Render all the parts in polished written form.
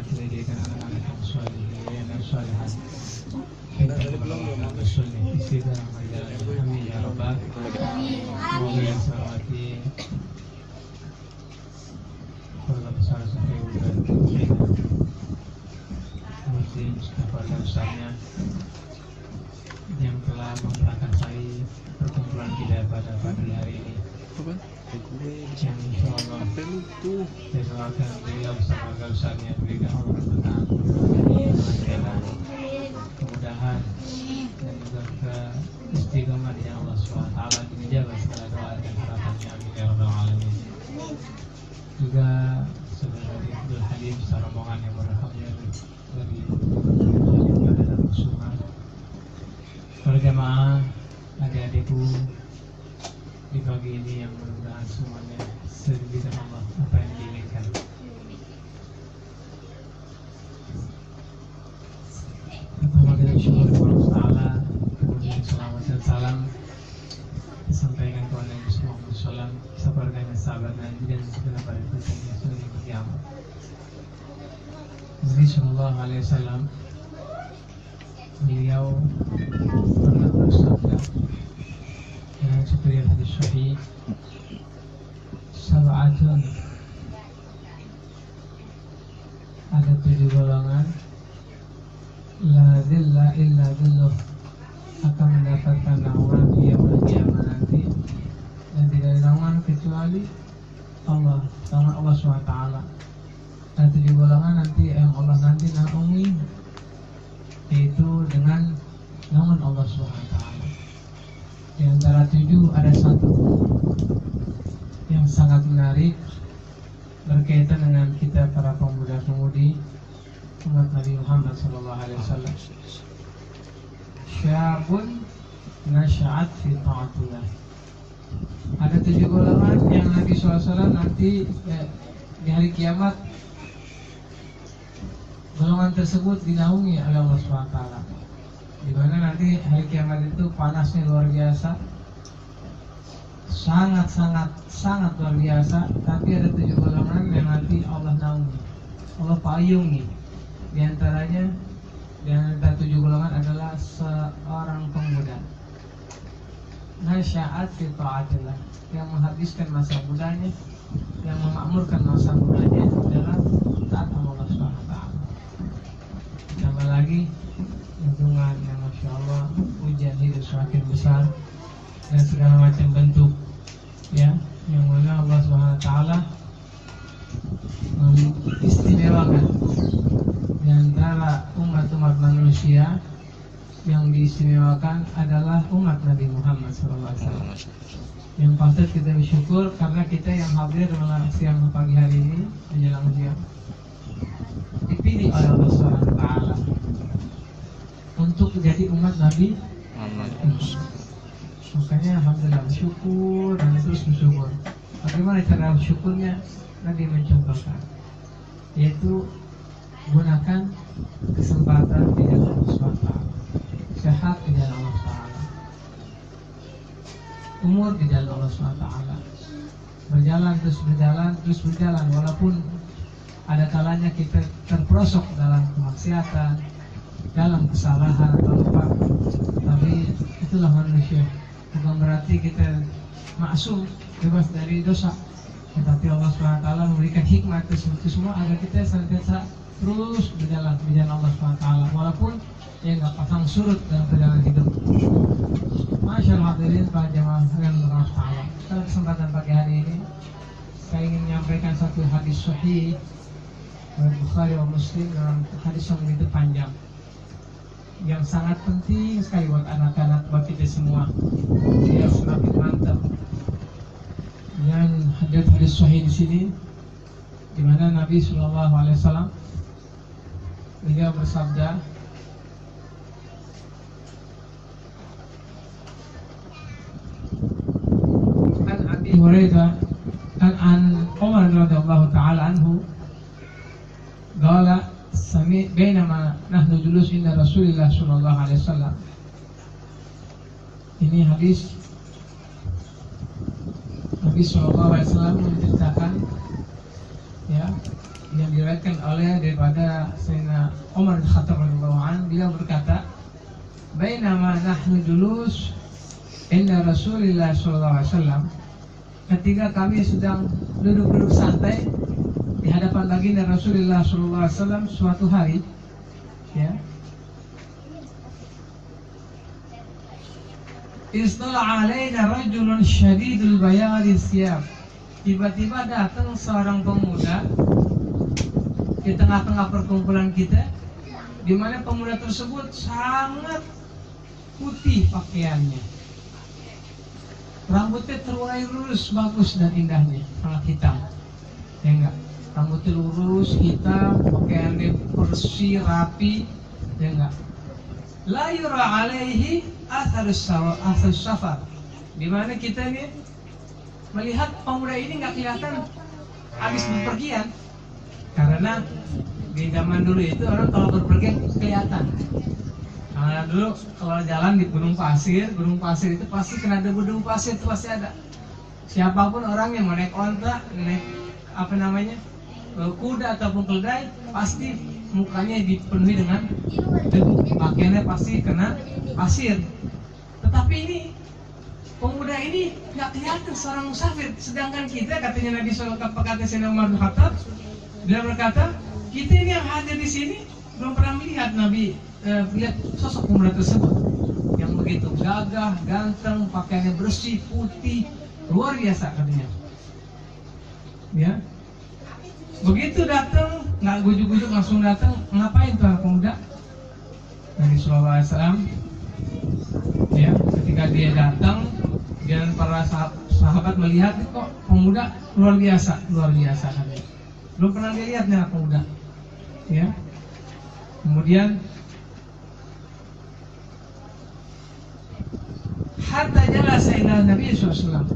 atina jadikan anak-anak yang solihin dan solihat. Bersunni isi dalam perjalanan kami ya Rabbal. Semoga yang salawati keluarga besar sampai udah Muslim Mustafa dan Ustaznya yang telah memprakarsai perkumpulan kita pada pagi hari ini. Yang insyaallah saya doakan beliau bersama keluarga besarnya berikan Allah berkah, kemudahan dan juga keistiqomah di Allah SWT dijaga segala doa dan harapannya amin ya rabbal alamin. Juga saudara Abdul Halim secara rombongan yang berbahagia dari pada dan Kusuma, para jamaah, adik-adikku di pagi ini yang mudah-mudahan semuanya sedikit Allah apa yang diinginkan. Pertama kita bersyukur kepada Allah Ta'ala, kemudian salawat dan salam disampaikan kepada Nabi Muhammad SAW, sabarkan sahabat Nabi dan segenap para pengikutnya sampai kiamat. Nabi Sallallahu Alaihi Wasallam beliau pernah bersabda yang seperti hadis sahih, sab'atun, ada 7 golongan, la dhilla illa dhilluh, akan mendapatkan naungan di yaumul qiyamah nanti, dan tidak ada naungan kecuali Allah, naungan Allah SWT. Ada 7 golongan nanti yang Allah nanti naungi, yaitu dengan naungan Allah SWT. Di antara 7 ada 1 yang sangat menarik berkaitan dengan kita para pemuda-pemudi umat Nabi Muhammad SAW. Syabun nasya'at fi ta'atillah. Ada 7 golongan yang Nabi SAW nanti di hari kiamat, golongan tersebut dinaungi oleh Allah SWT. Di mana nanti hari kiamat itu panasnya luar biasa, sangat luar biasa. Tapi ada 7 golongan yang nanti Allah naungi, Allah payungi. Di antaranya, di antara 7 golongan adalah seorang pemuda nasya'at fi ta'atillah, yang menghabiskan masa mudanya, yang memakmurkan masa mudanya dalam taat Allah SWT. Tambah lagi lingkungan yang Masya Allah, ujian hidup semakin besar dan segala macam bentuk, ya, yang mana Allah SWT mengistimewakan di antara umat-umat manusia. Yang diistimewakan adalah umat Nabi Muhammad SAW, yang patut kita bersyukur karena kita yang hadir dalam siang pagi hari ini menjelang siang dipilih oleh Allah SWT untuk menjadi umat Nabi Muhammad. Makanya alhamdulillah bersyukur dan terus bersyukur. Bagaimana cara bersyukurnya? Nabi mencontohkan, yaitu gunakan kesempatan di dalam Allah SWT, sehat di dalam Allah SWT, umur di dalam Allah SWT, berjalan terus berjalan walaupun ada kalanya kita terperosok dalam kemaksiatan, dalam kesalahan atau lupa. Tapi itulah manusia, bukan berarti kita maksum, bebas dari dosa. Tetapi Allah SWT memberikan hikmah itu semua agar kita senantiasa terus berjalan di jalan Allah SWT, walaupun ya nggak pasang surut dalam perjalanan hidup. Masya Allah, hadirin para jamaah yang Allah SWT, pada kesempatan pagi hari ini saya ingin menyampaikan satu hadis sahih dari Bukhari dan Muslim, dalam hadis yang begitu panjang, yang sangat penting sekali buat anak-anak, buat kita semua. Dia semakin mantap. Yang hadis sahih di sini, di mana Nabi SAW beliau bersabda, an Abi Hurairah an Umar radhiyallahu taala anhu qala sami bainama nahnu julus inda Rasulillah sallallahu alaihi wasallam. Ini hadis Nabi sallallahu alaihi wasallam menceritakan, ya, yang diriwayatkan daripada Sayyidina Umar bin Khattab radhiyallahu anhu, beliau berkata, "Bainama nahnu julus inda Rasulillah sallallahu alaihi wasallam." Ketika kami sedang duduk-duduk santai di hadapan baginda Rasulullah sallallahu alaihi wasallam suatu hari, ya. Istala alaina rajulun syadidul bayadi siyab. Tiba-tiba datang seorang pemuda di tengah-tengah perkumpulan kita, di mana pemuda tersebut sangat putih pakaiannya, rambutnya terurai lurus, bagus dan indahnya, sangat hitam, ya enggak? Rambutnya lurus, hitam, pakaiannya bersih, rapi, ya enggak? La yura alaihi atharus safar, di mana kita ini melihat pemuda ini nggak kelihatan habis bepergian, karena di zaman dulu itu orang kalau berpergian kelihatan. Karena dulu kalau jalan di gunung pasir itu pasti kena debu pasir, itu pasti ada. Siapapun orang yang mau naik onta, naik kuda ataupun keledai, pasti mukanya dipenuhi dengan debu, pakaiannya pasti kena pasir. Tetapi ini pemuda ini nggak kelihatan seorang musafir, sedangkan kita, katanya Nabi SAW, kata Sayyidina Umar bin Khattab, dia berkata, kita ini yang hadir di sini belum pernah melihat Nabi lihat sosok pemuda tersebut yang begitu gagah, ganteng, pakaiannya bersih, putih, luar biasa katanya. Ya, begitu datang, nggak gujuk-gujuk, langsung datang. Ngapain tuh anak pemuda? Nabi Sallallahu Alaihi Wasallam, ya, ketika dia datang dan para sahabat melihat, kok pemuda luar biasa katanya. Belum pernah dilihat nih anak pemuda, ya. Kemudian hatta jalasa ila Nabi SAW,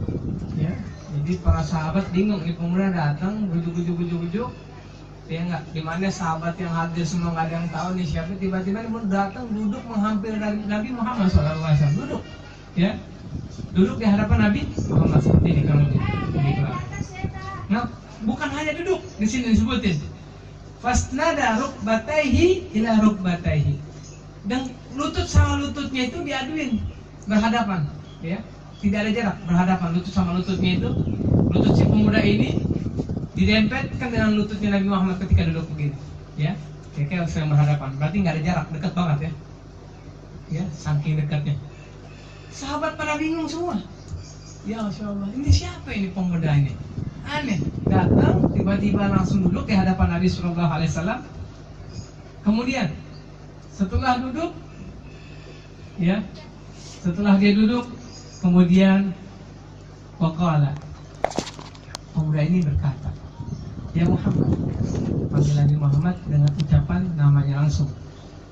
ya. Jadi para sahabat bingung, ini pemuda datang gujuk-gujuk, ya enggak, dimana sahabat yang hadir semua nggak ada yang tahu nih siapa, tiba-tiba dia datang duduk menghampiri Nabi Muhammad SAW, duduk, ya, duduk di hadapan Nabi Muhammad seperti ini kalau di Quran. Nah, bukan hanya duduk, di sini disebutin fasnada rukbataihi ila rukbataihi, dan lutut sama lututnya itu diaduin berhadapan, ya, tidak ada jarak, berhadapan lutut sama lututnya itu, lutut si pemuda ini didempetkan dengan lututnya Nabi Muhammad ketika duduk begini, ya, kayak sedang berhadapan, berarti nggak ada jarak, dekat banget, ya, saking dekatnya. Sahabat pada bingung semua, ya Masya Allah, ini siapa ini pemuda ini? Aneh, datang tiba-tiba langsung duduk di hadapan Nabi Sallallahu Alaihi Wasallam. Kemudian setelah duduk, ya, setelah dia duduk, kemudian waqala, pemuda ini berkata, ya Muhammad, panggil Nabi Muhammad dengan ucapan namanya langsung,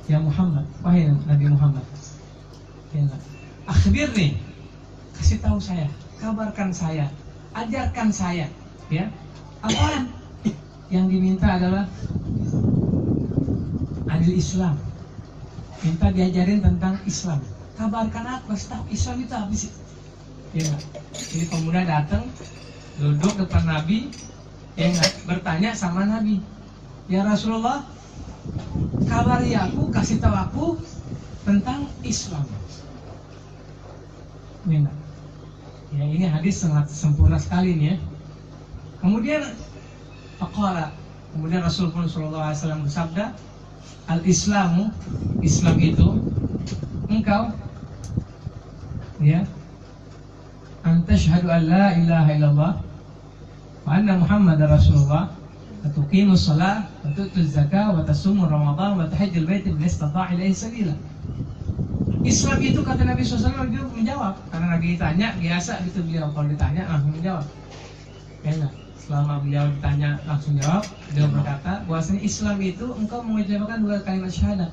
ya Muhammad, wahai Nabi Muhammad, ya, akhbirni, kasih tahu saya, kabarkan saya, ajarkan saya, ya, apaan? Yang diminta adalah adil Islam, minta diajarin tentang Islam. Kabarkan aku, kasih tahu Islam itu apa sih? Ya, ini pemuda datang duduk depan Nabi, ya, bertanya sama Nabi, ya Rasulullah, kabari aku, kasih tahu aku tentang Islam. Ya, ya, ini hadis sangat sempurna sekali nih, ya. Kemudian kemudian Rasulullah SAW bersabda, al-Islamu, Islam itu engkau, ya, antashhadu an la ilaha illallah wa anna Muhammadar Rasulullah, wa tuqimus shalah wa tu'tuz zakah wa tasumur ramadan wa tahajjul bait man istata'a ilaihi sabila. Islam itu, kata Nabi SAW, dia menjawab, karena Nabi ditanya biasa gitu, beliau kalau ditanya langsung menjawab, ya enggak? Selama beliau ditanya langsung jawab, beliau berkata bahwasanya Islam itu engkau mengucapkan dua kalimat syahadat,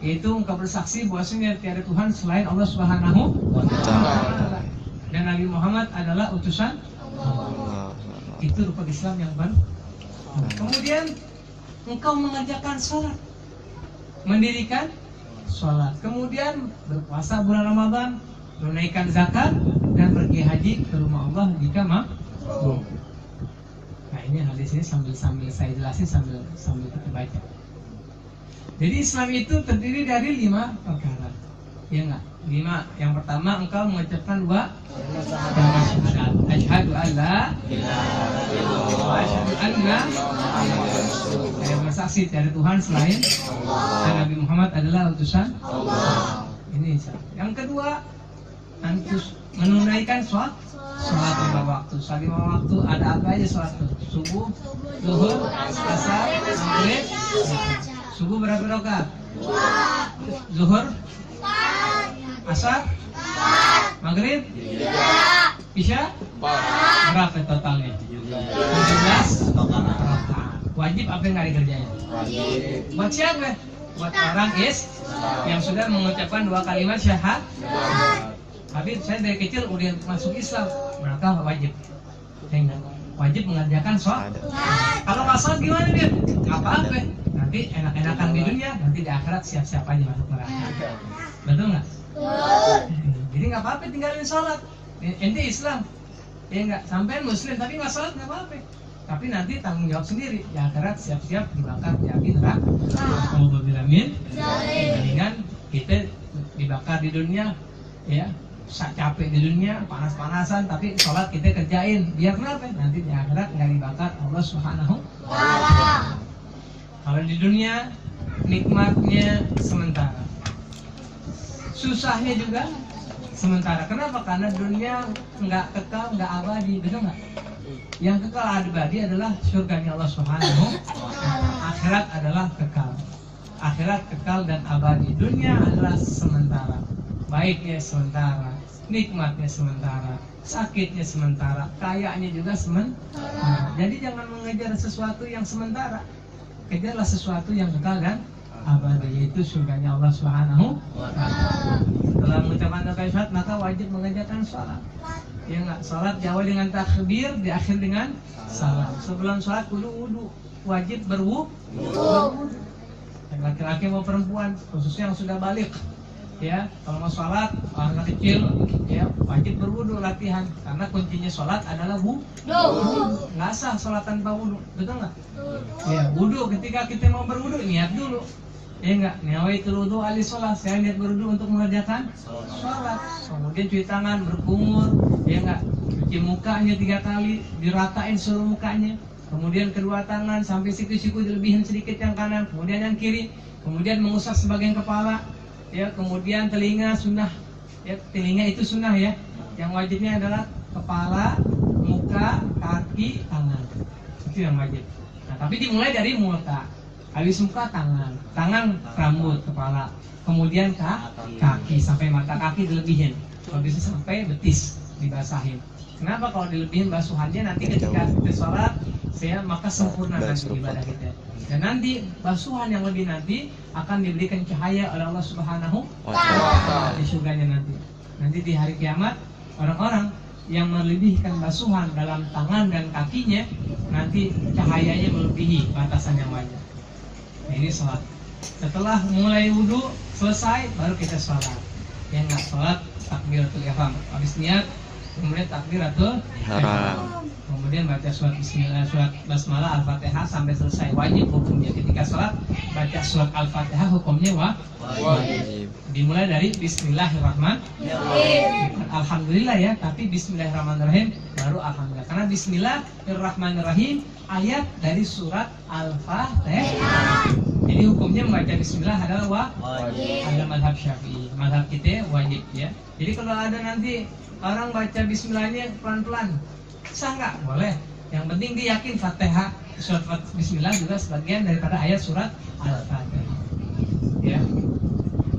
yaitu engkau bersaksi bahwasanya tiada Tuhan selain Allah Subhanahu wa Ta'ala, dan Nabi Muhammad adalah utusan Allah. Itu rukun Islam yang benar. Kemudian engkau mengerjakan sholat, mendirikan sholat, kemudian berpuasa bulan Ramadan, menunaikan zakat, dan pergi haji ke rumah Allah jika mampu. Nah, ini hadis di sini sambil saya jelasin sambil kita baca. Jadi Islam itu terdiri dari 5 perkara. Ya enggak? 5. Yang pertama engkau mengucapkan dua kalimat syahadat. Asyhadu an la ilaha illallah wa asyhadu anna saya bersaksi tiada Tuhan selain Allah dan Nabi Muhammad adalah utusan Allah. Ini yang kedua, antus menunaikan sholat 5 waktu. Sholat 5 waktu ada apa aja sholat itu? Subuh, zuhur, asar, maghrib. Subuh berapa rakaat? 2. Zuhur? 4. Asar? 4. Maghrib? 3. Isya? 4. Berapa totalnya? 17 rakaat. Wajib apa yang nggak dikerjain? Wajib. Buat siapa? Buat orang yang sudah mengucapkan 2 kalimat syahadat. Tapi saya dari kecil udah masuk Islam, maka wajib. Wajib mengerjakan sholat. Kalau nggak sholat gimana dia? Nggak apa-apa. Nanti enak-enakan di dunia, nanti di akhirat siap-siap aja masuk neraka. Betul nggak? Jadi nggak apa-apa tinggalin sholat. Ente Islam, ya nggak. Sampai Muslim tapi nggak sholat nggak apa-apa. Tapi nanti tanggung jawab sendiri. Di akhirat siap-siap dibakar di api neraka. Alhamdulillah. Mendingan kita dibakar di dunia, ya. Capek di dunia, panas-panasan, tapi sholat kita kerjain. Biar kenapa? Nanti di akhirat nggak dibakar Allah Subhanahu wa Ta'ala. Kalau di dunia nikmatnya sementara, susahnya juga sementara. Kenapa? Karena dunia nggak kekal, nggak abadi, betul nggak? Yang kekal abadi adalah surganya Allah Subhanahu wa Ta'ala. Akhirat adalah kekal. Akhirat kekal dan abadi. Dunia adalah sementara. Baiknya sementara, nikmatnya sementara, sakitnya sementara, kayanya juga sementara. Jadi jangan mengejar sesuatu yang sementara. Kejarlah sesuatu yang kekal dan abadi, yaitu surganya Allah Subhanahu wa Ta'ala. Setelah mengucapkan syahadat maka wajib mengerjakan sholat. Ya enggak, sholat diawali dengan takbir, diakhir dengan salam. Sebelum sholat kudu wudu, wajib berwudu. Laki-laki mau perempuan, khususnya yang sudah balik. Ya, kalau mau sholat anak kecil, ya wajib berwudu latihan karena kuncinya sholat adalah wudu. Nggak sah sholat tanpa wudu, betul nggak? Ya, wudu ketika kita mau berwudu niat dulu. Ya nggak, nawaitul wudu ali sholat, saya niat berwudu untuk mengerjakan sholat. Kemudian cuci tangan, berkumur, ya nggak, cuci mukanya 3 kali, diratain seluruh mukanya. Kemudian kedua tangan sampai siku-siku dilebihin sedikit yang kanan, kemudian yang kiri, kemudian mengusap sebagian kepala. Ya, kemudian telinga sunnah. Ya, telinga itu sunnah ya. Yang wajibnya adalah kepala, muka, kaki, tangan. Itu yang wajib. Nah, tapi dimulai dari muka. Habis muka tangan rambut, kepala. Kemudian kaki sampai mata kaki dilebihin. Kalau bisa sampai betis dibasahin. Kenapa? Kalau dilebihin basuhannya nanti ketika kita sholat, maka sempurna nanti ibadah kita. Dan nanti basuhan yang lebih nanti akan diberikan cahaya oleh Allah Subhanahu wa Ta'ala di surganya nanti. Nanti di hari kiamat orang-orang yang melebihkan basuhan dalam tangan dan kakinya nanti cahayanya melebihi batasan yang wajar. Nah, ini sholat. Setelah mulai wudhu selesai baru kita sholat. Yang nggak sholat takbiratul ihram. Habis niat kemudian takbiratul ihram. Kemudian baca surat Bismillah, surat Basmalah, Al-Fatihah sampai selesai. Wajib hukumnya ketika sholat baca surat Al-Fatihah, hukumnya wajib. Dimulai dari Bismillahirrahmanirrahim. Alhamdulillah ya, tapi Bismillahirrahmanirrahim baru Alhamdulillah. Karena Bismillahirrahmanirrahim ayat dari surat Al-Fatihah. Jadi hukumnya membaca Bismillah adalah wajib. Ada mazhab Syafi'i, mazhab kita wajib ya. Jadi kalau ada nanti orang baca Bismillahnya pelan-pelan, sah nggak? Boleh. Yang penting dia yakin Fatihah, surat Bismillah juga sebagian daripada ayat surat Al-Fatihah. Ya.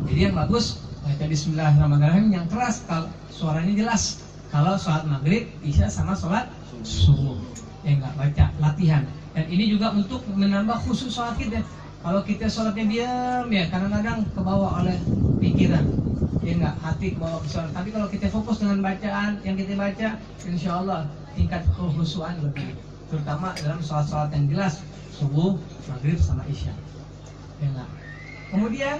Jadi yang bagus baca Bismillahirrahmanirrahim yang keras, kalau suaranya jelas. Kalau sholat maghrib, isya sama sholat subuh, ya nggak baca latihan. Dan ini juga untuk menambah khusyuk sholat kita. Kalau kita sholatnya diam ya, kadang-kadang kebawa oleh pikiran. Ya nggak, hati kebawa ke sholat. Tapi kalau kita fokus dengan bacaan yang kita baca, insya Allah tingkat kekhusyuan lebih, terutama dalam sholat-sholat yang jelas, subuh, maghrib, sama isya. Ya nggak. Kemudian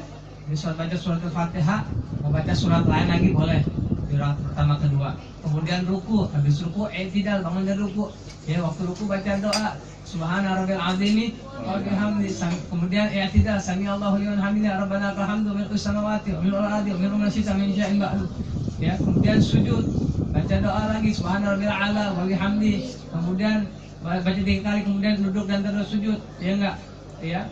di sholat baca surat Al-Fatihah, mau baca surat lain lagi boleh di rakaat pertama kedua. Kemudian ruku, habis ruku i'tidal, bangun dari ruku. Ya waktu ruku baca doa subhana rabbil azimi wa bihamdi. Kemudian i'tidal sami Allahu liman hamidah rabbana lakal hamdu mil'us samawati wa mil'ul ardi wa mil'u ma syi'ta min syai'in ba'du. Ya, kemudian sujud, baca doa lagi subhana rabbil a'la wa bihamdi. Kemudian baca 3 kali, kemudian duduk dan terus sujud, ya enggak? Ya.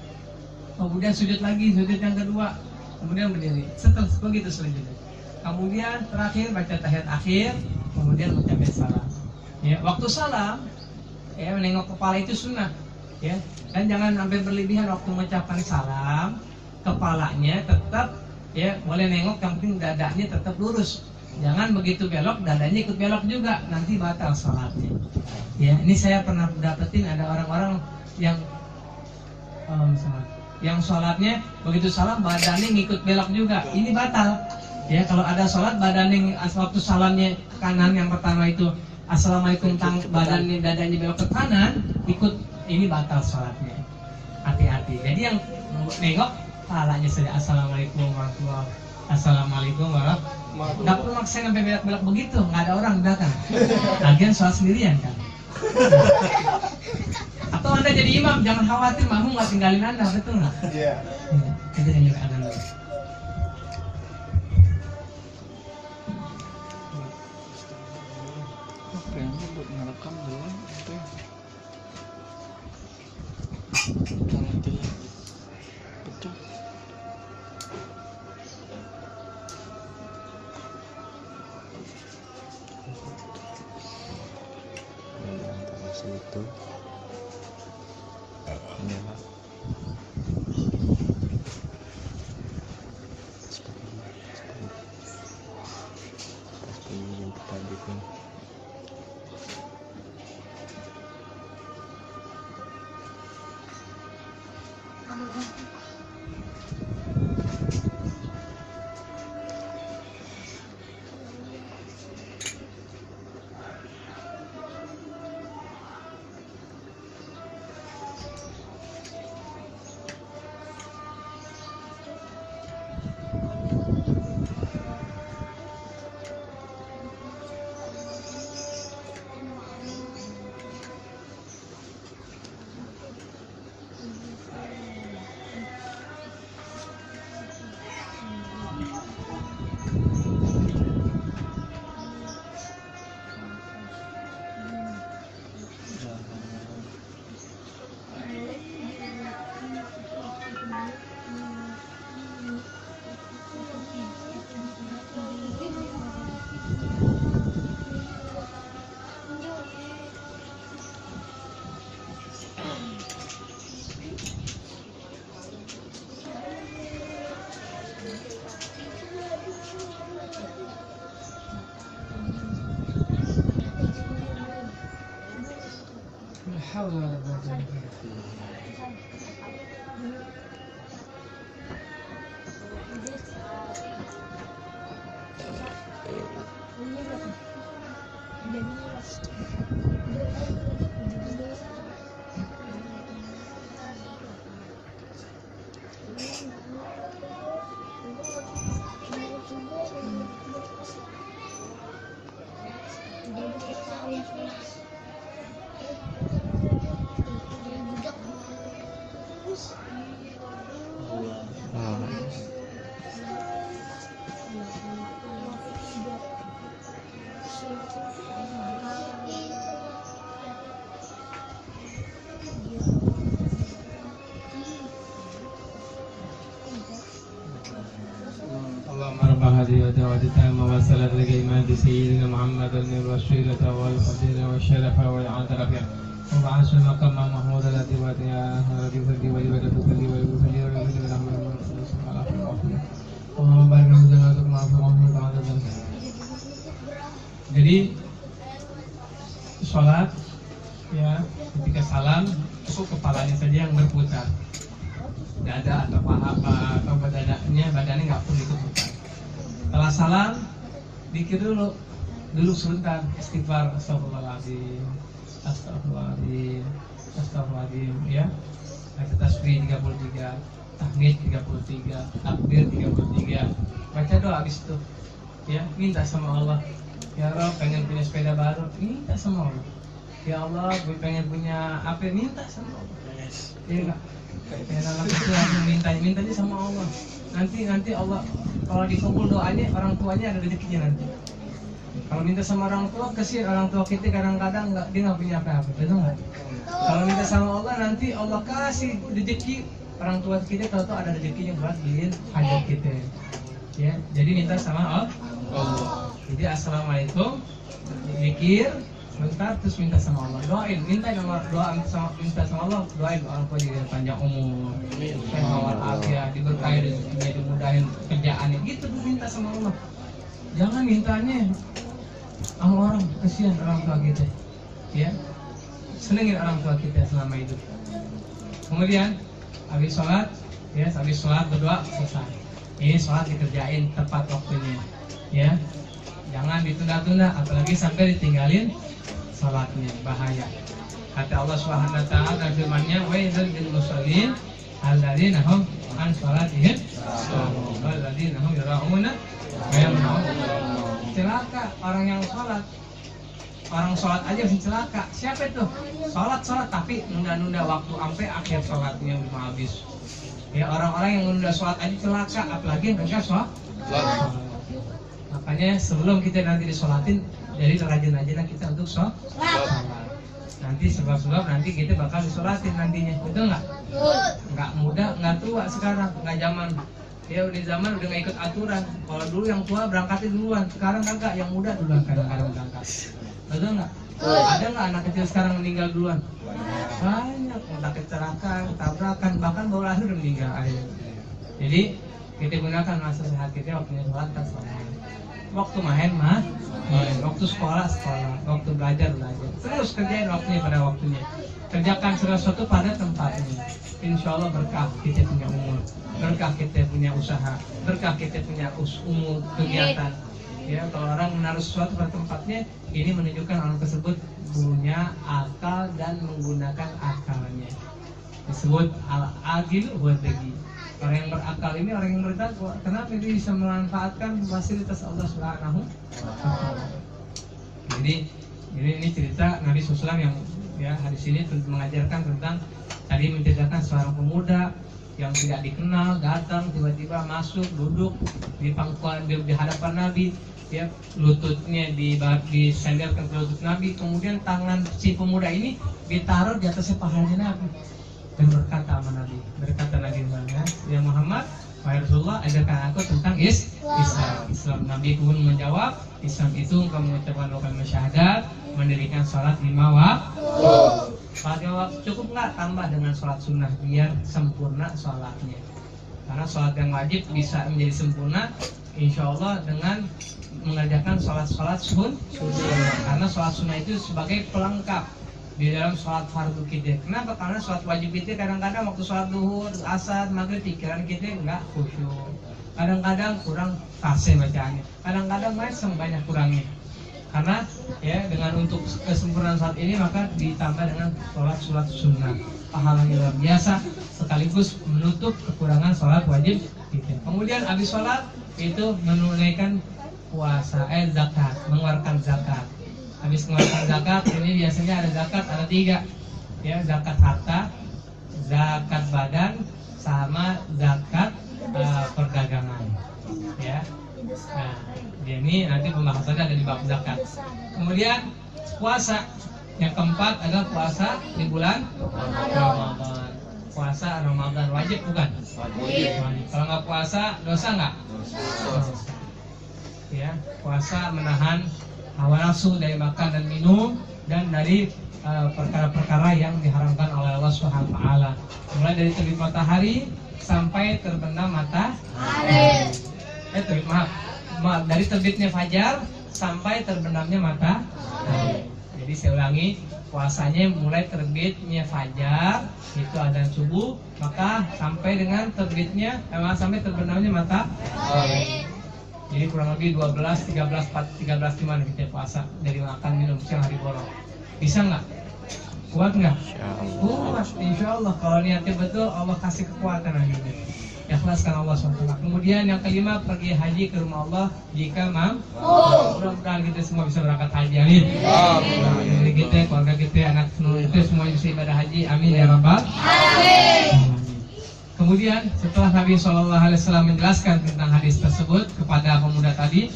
Kemudian sujud lagi, sujud yang kedua, kemudian berdiri. Setelah begitu selanjutnya. Kemudian terakhir baca tahiyat akhir, kemudian mengucapkan salam. Ya, waktu salam, ya menengok kepala itu sunnah, ya. Dan jangan sampai berlebihan waktu mengucapkan salam, kepalanya tetap, ya boleh nengok, yang penting dadanya tetap lurus. Jangan begitu belok, dadanya ikut belok juga, nanti batal salatnya. Ya, ini saya pernah dapetin ada orang-orang yang sholatnya begitu salam badannya ngikut belok juga, ini batal. Ya, kalau ada sholat badannya waktu salamnya kanan yang pertama itu assalamualaikum, badannya dadanya belok ke kanan, ikut, ini batal sholatnya. Hati-hati. Jadi yang nengok palanya saja, assalamualaikum warahmatullahi wabarakatuh, assalamualaikum warahmatullahi wabarakatuh. Nggak perlu maksa sampai belok-belok begitu, nggak ada orang di belakang. Lagian sholat sendirian kan. Atau Anda jadi imam, jangan khawatir makmum nggak tinggalin Anda, betul nggak? Iya. Itu yang juga ada dulu. Kayaknya buat ngerekam doang itu. Pecah. Itu inilah seperti yang kita bikin. حول ولا قوة إلا بالله. وصلت لكلمات سيدنا محمد الوسيلة والفضيلة والشرف والعطر وبعث المقام محمود الذي وديا الذي فدي ولبدت فدي ولبدي ولبدي برحمة الله. اللهم بارك لنا في ما في. Jadi sholat ya ketika salam itu kepalanya saja yang berputar, dada atau paha atau badannya nggak perlu diputar. Setelah salam dikir dulu sebentar, istighfar, astagfirullahaladzim, astagfirullahaladzim, astagfirullahaladzim, ya. Tasbih 33, tahmid 33, takbir 33. Baca doa habis itu. Ya, minta sama Allah. Ya Rob, pengen punya sepeda baru, minta sama Allah. ya Allah gue pengen punya apa, minta sama Allah. Yes. Iya enggak? Kayak anak kecil langsung mintanya sama Allah. Nanti Allah kalau dikumpul doanya orang tuanya ada rezekinya nanti. Kalau minta sama orang tua, kesian orang tua kita kadang-kadang dia nggak punya apa-apa, betul nggak? Kalau minta sama Allah nanti Allah kasih rezeki, orang tua kita tahu ada rezekinya buat beliin hajat kita. Ya, jadi minta sama Allah. Jadi assalamualaikum, zikir, sebentar terus minta sama Allah, doain, minta sama Allah, doain orang tua jadi panjang umur, sehat afiat, diberkahi rezekinya, dimudahin kerjaannya, gitu tuh minta sama Allah. Jangan mintanya sama orang, kasihan orang tua kita, ya. Senengin orang tua kita selama hidup. Kemudian habis sholat, ya, habis sholat berdoa selesai. Ini sholat dikerjain tepat waktunya, ya. Jangan ditunda-tunda, apalagi sampai ditinggalin sholatnya, bahaya. Kata Allah Subhanahu wa taala firman-Nya, wa idzal lil musallin alladzina hum an sholatihim sahun walladzina hum yura'una wa yamna'un. Celaka orang yang sholat. Orang sholat aja masih celaka. Siapa itu? Sholat tapi nunda-nunda waktu sampai akhir sholatnya belum habis. Ya, orang-orang yang menunda sholat aja celaka, apalagi yang enggak sholat. Makanya sebelum kita nanti disolatin, jadi rajin-rajinlah kita untuk sholat. Nanti sebab-sebab nanti kita bakal disolatin nantinya, betul nggak? Nggak muda, nggak tua sekarang, nggak zaman. Ya udah zaman udah nggak ikut aturan. Kalau dulu yang tua berangkatin duluan, sekarang kagak, yang muda duluan kadang-kadang berangkat. Betul nggak? Ada nggak anak kecil sekarang meninggal duluan? Banyak, entah kecelakaan, tabrakan, bahkan baru lahir udah meninggal aja. Jadi kita gunakan masa sehat kita waktunya sholat kan sholat. Waktu main waktu sekolah, waktu belajar. Terus kerjain waktunya pada waktunya. Kerjakan segala sesuatu pada tempatnya. Insya Allah berkah kita punya umur, berkah kita punya usaha, berkah kita punya umur kegiatan. Ya, kalau orang menaruh sesuatu pada tempatnya, ini menunjukkan orang tersebut punya akal dan menggunakan akalnya. Disebut al-adil wa dagi. Orang yang berakal ini orang yang bertakwa. Kenapa dia bisa memanfaatkan fasilitas Allah Subhanahu wa taala? Jadi ini cerita Nabi SAW yang ya hadis ini mengajarkan tentang tadi menceritakan seorang pemuda yang tidak dikenal datang tiba-tiba masuk duduk di pangkuan di hadapan Nabi, ya, lututnya disenderkan ke lutut Nabi, kemudian tangan si pemuda ini ditaruh di atasnya pahanya Nabi dan berkata Nabi ya Muhammad, wahai Rasulullah, ajarkan aku tentang Islam. Nabi pun menjawab, Islam itu engkau mengucapkan dua kalimat syahadat, mendirikan sholat 5 waktu. Sholat 5 waktu cukup nggak? Tambah dengan sholat sunnah biar sempurna sholatnya. Karena sholat yang wajib bisa menjadi sempurna insya Allah dengan mengerjakan sholat sunnah. Karena sholat sunnah itu sebagai pelengkap di dalam sholat fardu kita. Kenapa? Karena sholat wajib kita kadang-kadang waktu sholat duhur, asar, maghrib pikiran kita nggak khusyuk. Kadang-kadang kurang fase bacaannya. Kadang-kadang masih banyak kurangnya. Karena ya dengan untuk kesempurnaan sholat ini maka ditambah dengan sholat sunnah. Pahalanya luar biasa sekaligus menutup kekurangan sholat wajib kita. Kemudian habis sholat itu menunaikan puasa, zakat, mengeluarkan zakat. Habis mengeluarkan zakat, ini biasanya ada zakat, ada 3, ya, zakat harta, zakat badan, sama zakat perdagangan, ya. Nah, ini nanti pembahasannya ada di bab zakat. Kemudian puasa, yang keempat adalah puasa di bulan Ramadan. Puasa Ramadan wajib bukan? Wajib. Kalau nggak puasa dosa nggak? Dosa. Ya, puasa menahan hawa nafsu dari makan dan minum dan dari perkara-perkara yang diharamkan oleh Allah Subhanahu wa taala. Mulai dari terbit matahari sampai terbenam matahari. Dari terbitnya fajar sampai terbenamnya matahari. Jadi saya ulangi, puasanya mulai terbitnya fajar itu adzan subuh, maka sampai dengan terbitnya sampai terbenamnya matahari. Jadi kurang lebih 12, 13 gimana kita puasa dari makan minum siang hari bolong. Bisa nggak? Kuat nggak? Kuat, insya Allah. Kalau niatnya betul, Allah kasih kekuatan lagi. Ikhlaskan Allah SWT. Kemudian yang kelima, pergi haji ke rumah Allah jika mampu. Mudah-mudahan kita semua bisa berangkat haji, amin. Ini kita, keluarga kita, anak kita semua bisa ibadah haji, amin ya rabbal alamin. Kemudian setelah Nabi SAW menjelaskan tentang hadis tersebut kepada pemuda tadi,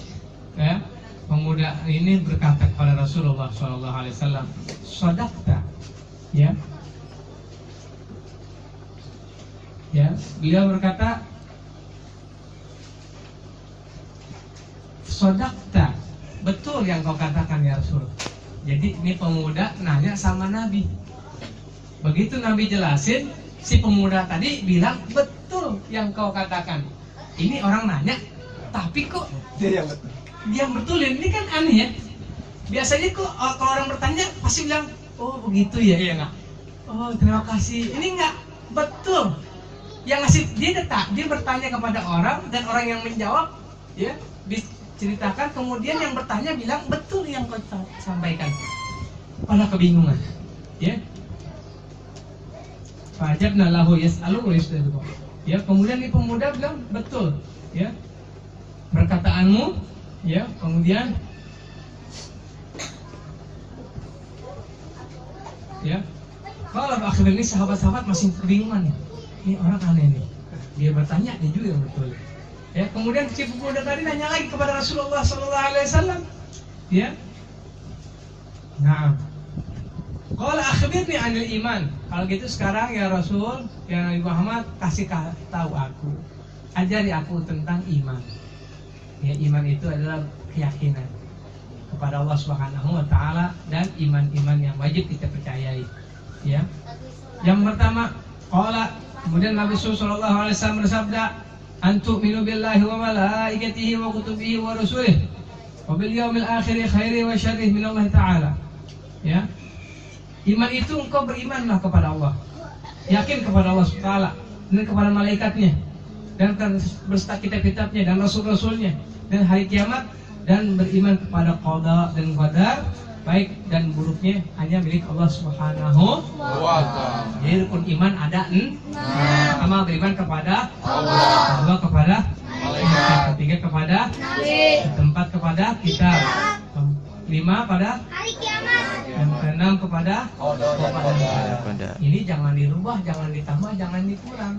ya, pemuda ini berkata kepada Rasulullah SAW, "Shadaqta," ya. Ya, beliau berkata, "Shadaqta, betul yang kau katakan ya Rasul." Jadi ini pemuda nanya sama Nabi. Begitu Nabi jelasin, si pemuda tadi bilang, "Betul yang kau katakan." Ini orang nanya, tapi kok dia betulin? Ini kan aneh ya. Biasanya kok kalau orang bertanya pasti bilang, "Oh begitu ya." Iya nggak? "Oh terima kasih." Ini nggak betul. Yang ngasih dia bertanya kepada orang dan orang yang menjawab, ya, diceritakan, kemudian yang bertanya bilang, "Betul yang kau sampaikan." Pada kebingungan, ya. Fajabna lahu yas'alu wa yas'alu. Ya, kemudian ini pemuda bilang, "Betul." Ya. Perkataanmu, ya, kemudian ya. Kalau akhirnya ini sahabat-sahabat masih kebingungan nih. Ini orang aneh nih. Dia bertanya, dia juga yang betul. Ya, kemudian si pemuda tadi nanya lagi kepada Rasulullah SAW. Ya. Nah, kalau akhbirni anil iman. Kalau gitu sekarang ya Rasul, ya Nabi Muhammad, kasih tahu aku, ajari aku tentang iman. Ya, iman itu adalah keyakinan kepada Allah Subhanahu wa taala dan iman-iman yang wajib kita percayai. Ya. Yang pertama, kemudian Nabi sallallahu alaihi wasallam bersabda, "Antu'minu billahi wa malaikatihi wa kutubihi wa rusulihi wa bil yaumil akhir khairi wa syarri min Allah taala." Ya. Iman itu engkau berimanlah kepada Allah. Yakin kepada Allah Subhanahu wa taala dan kepada malaikatnya dan berserta kitab-kitabnya dan rasul-rasulnya dan hari kiamat, dan beriman kepada qada dan qadar, baik dan buruknya hanya milik Allah Subhanahu wa taala. Jadi rukun iman ada 6. Pertama beriman kepada Allah, kedua kepada malaikat, ketiga kepada nabi, keempat kepada kitab, kelima pada hari kiamat, dan keenam kepada qada. Ini jangan dirubah, jangan ditambah, jangan dikurang.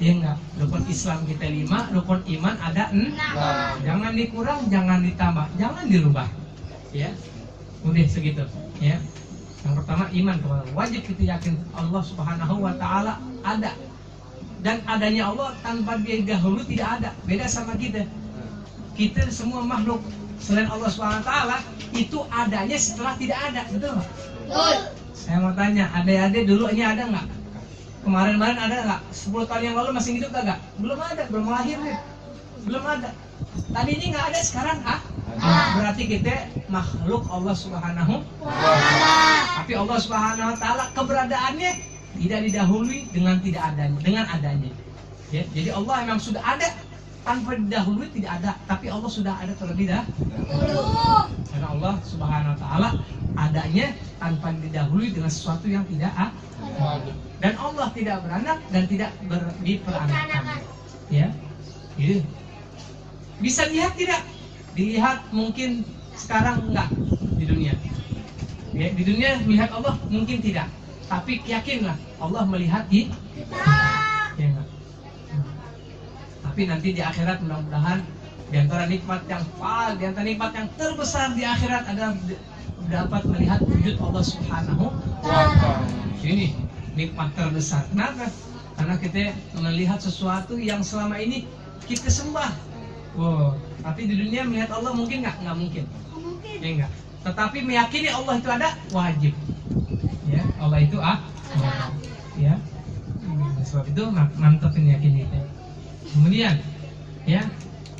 Ya enggak, rukun Islam kita 5, rukun iman ada 6. Jangan dikurang, jangan ditambah, jangan dirubah. Ya. Udah segitu, ya. Yang pertama iman kepada Allah. Wajib kita yakin Allah Subhanahu wa taala ada. Dan adanya Allah tanpa dia dahulu tidak ada. Beda sama kita. Kita semua makhluk selain Allah Subhanahu wa taala itu adanya setelah tidak ada, betul enggak? Betul. Saya mau tanya, adik-adik dulu ini ada enggak? Kemarin-kemarin ada enggak? 10 tahun yang lalu masih hidup enggak? Belum ada, belum lahir nih. Belum ada. Tadinya enggak ada, sekarang berarti kita makhluk Allah Subhanahu wa taala. Tapi Allah Subhanahu wa taala keberadaannya tidak didahului dengan tidak adanya, dengan adanya. Ya, jadi Allah memang sudah ada tanpa didahului tidak ada, tapi Allah sudah ada terlebih dahulu. Karena Allah Subhanahu wa taala adanya tanpa didahului dengan sesuatu yang tidak ada. Dan Allah tidak beranak dan tidak diperanakan. Ya. Jadi bisa lihat tidak? Dilihat mungkin sekarang enggak di dunia. Ya, di dunia melihat Allah mungkin tidak. Tapi yakinlah Allah melihat di kita. Ya enggak? Tapi nanti di akhirat mudah-mudahan di antara nikmat yang di antara nikmat yang terbesar di akhirat adalah dapat melihat wujud Allah Subhanahu wa taala. Ini nikmat terbesar. Kenapa? Karena kita melihat sesuatu yang selama ini kita sembah. Wow, tapi di dunia melihat Allah mungkin nggak? Nggak mungkin. Mungkin. Ya enggak. Tetapi meyakini Allah itu ada wajib. Ya, Allah itu ya. Sebab itu mantapin yakin kita. Kemudian, ya,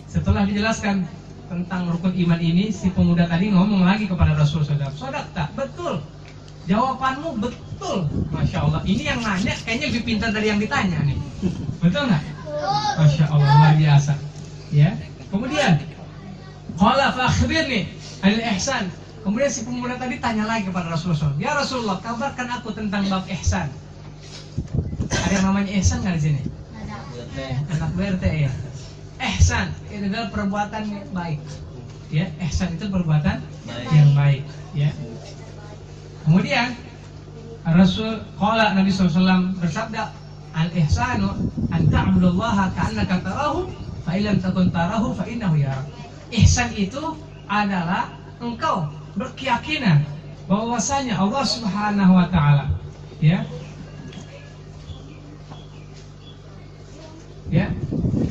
setelah dijelaskan tentang rukun iman ini, si pemuda tadi ngomong lagi kepada Rasulullah SAW, "Shadaqta, betul. Jawabanmu betul." Masya Allah. Ini yang nanya kayaknya lebih pintar dari yang ditanya nih. Betul nggak? Masya Allah, luar biasa. Ya. Kemudian, qala fa akhbirni anil ihsan. Kemudian si pemuda tadi tanya lagi kepada Rasulullah, "Ya Rasulullah, kabarkan aku tentang bab ihsan." Ada yang namanya ihsan nggak di sini? Ada. Anak BRT ya. Ihsan itu adalah perbuatan yang baik. Ya, ihsan itu perbuatan yang baik. Ya. Kemudian Rasul qala Nabi SAW bersabda, al-ihsanu an ta'budallaha ka'annaka tarahu fa illam takun tarahu fa innahu yarak. Ihsan itu adalah engkau berkeyakinan bahwasanya Allah Subhanahu wa taala ya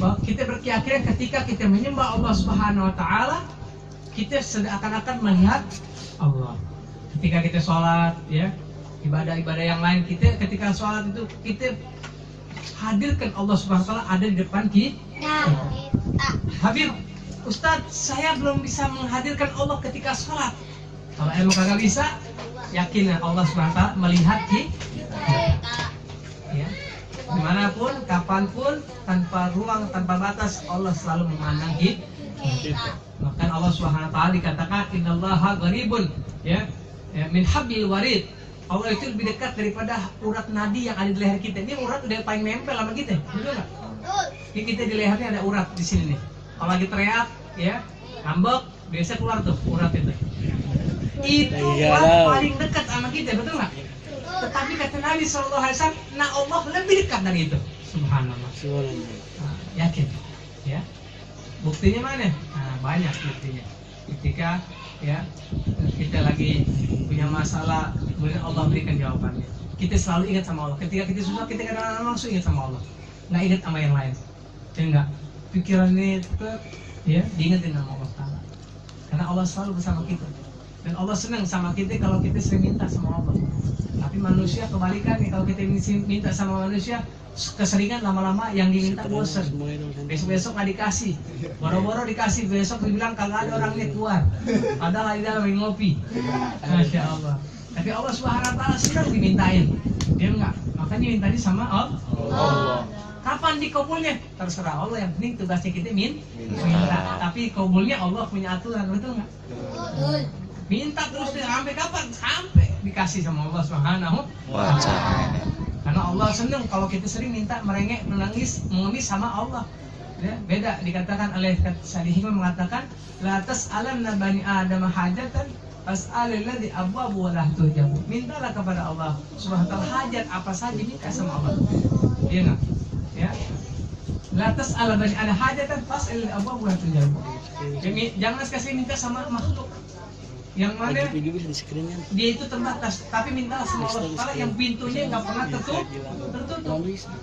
bahwa kita berkeyakinan ketika kita menyembah Allah Subhanahu wa taala, kita seakan-akan melihat Allah. Ketika kita sholat, ya, ibadah-ibadah yang lain, kita ketika sholat itu kita hadirkan Allah Subhanahu wa taala ada di depan kita. Habib, Ustadz, saya belum bisa menghadirkan Allah ketika sholat. Kalau emang kagak bisa, yakin Allah Subhanahu wa taala melihat kita. Ya. Dimanapun, kapanpun, tanpa ruang, tanpa batas, Allah selalu memandang kita. Maka Allah Subhanahu wa taala dikatakan innallaha qaribun ya min hablil warid. Allah itu lebih dekat daripada urat nadi yang ada di leher kita. Ini urat udah paling nempel sama kita, betul nggak? Ini kita di lehernya ada urat di sini nih. Kalau lagi teriak, ya, ngambek, biasa keluar tuh urat itu. Itu urat paling dekat sama kita, betul nggak? Tetapi kata Nabi SAW, nah Allah lebih dekat dari itu. Subhanallah. Nah, yakin, ya. Buktinya mana? Nah, banyak buktinya. Ketika ya kita lagi punya masalah, kemudian Allah berikan jawabannya. Kita selalu ingat sama Allah. Ketika kita susah, kita kadang-kadang langsung ingat sama Allah. Nggak ingat sama yang lain. Ya enggak. Pikiran ini ya diingetin sama Allah Taala. Karena Allah selalu bersama kita. Dan Allah senang sama kita kalau kita sering minta sama Allah. Tapi manusia kebalikan nih, kalau kita minta sama manusia keseringan lama-lama yang diminta bosan. Besok-besok nggak dikasih, boro-boro dikasih, besok dibilang kagak ada orangnya keluar. Padahal di dalam ngopi. Masya Allah. Tapi Allah Subhanahu wa taala senang dimintain. Dia enggak, makanya mintanya sama Allah. Kapan dikabulnya? Terserah Allah, yang penting tugasnya kita minta. Tapi kabulnya Allah punya aturan, betul nggak? Betul. Minta terus sampai kapan? Sampai dikasih sama Allah Subhanahu wa taala. Karena Allah senang kalau kita sering minta, merengek, menangis, mengemis sama Allah. Ya, beda dikatakan oleh Salihimah mengatakan la tas'alanna bani Adam hajatan fas'alil ladzi abwabu wa la tujabu. Mintalah kepada Allah Subhanahu wa taala hajat apa saja, minta sama Allah. Iya enggak? Ya. La tas'al bani Adam hajatan fas'alil abwabu wa la tujabu. Jangan sekali minta sama makhluk. Yang mana dia itu terbatas, tapi mintalah sama Allah Taala yang pintunya nggak pernah tertutup.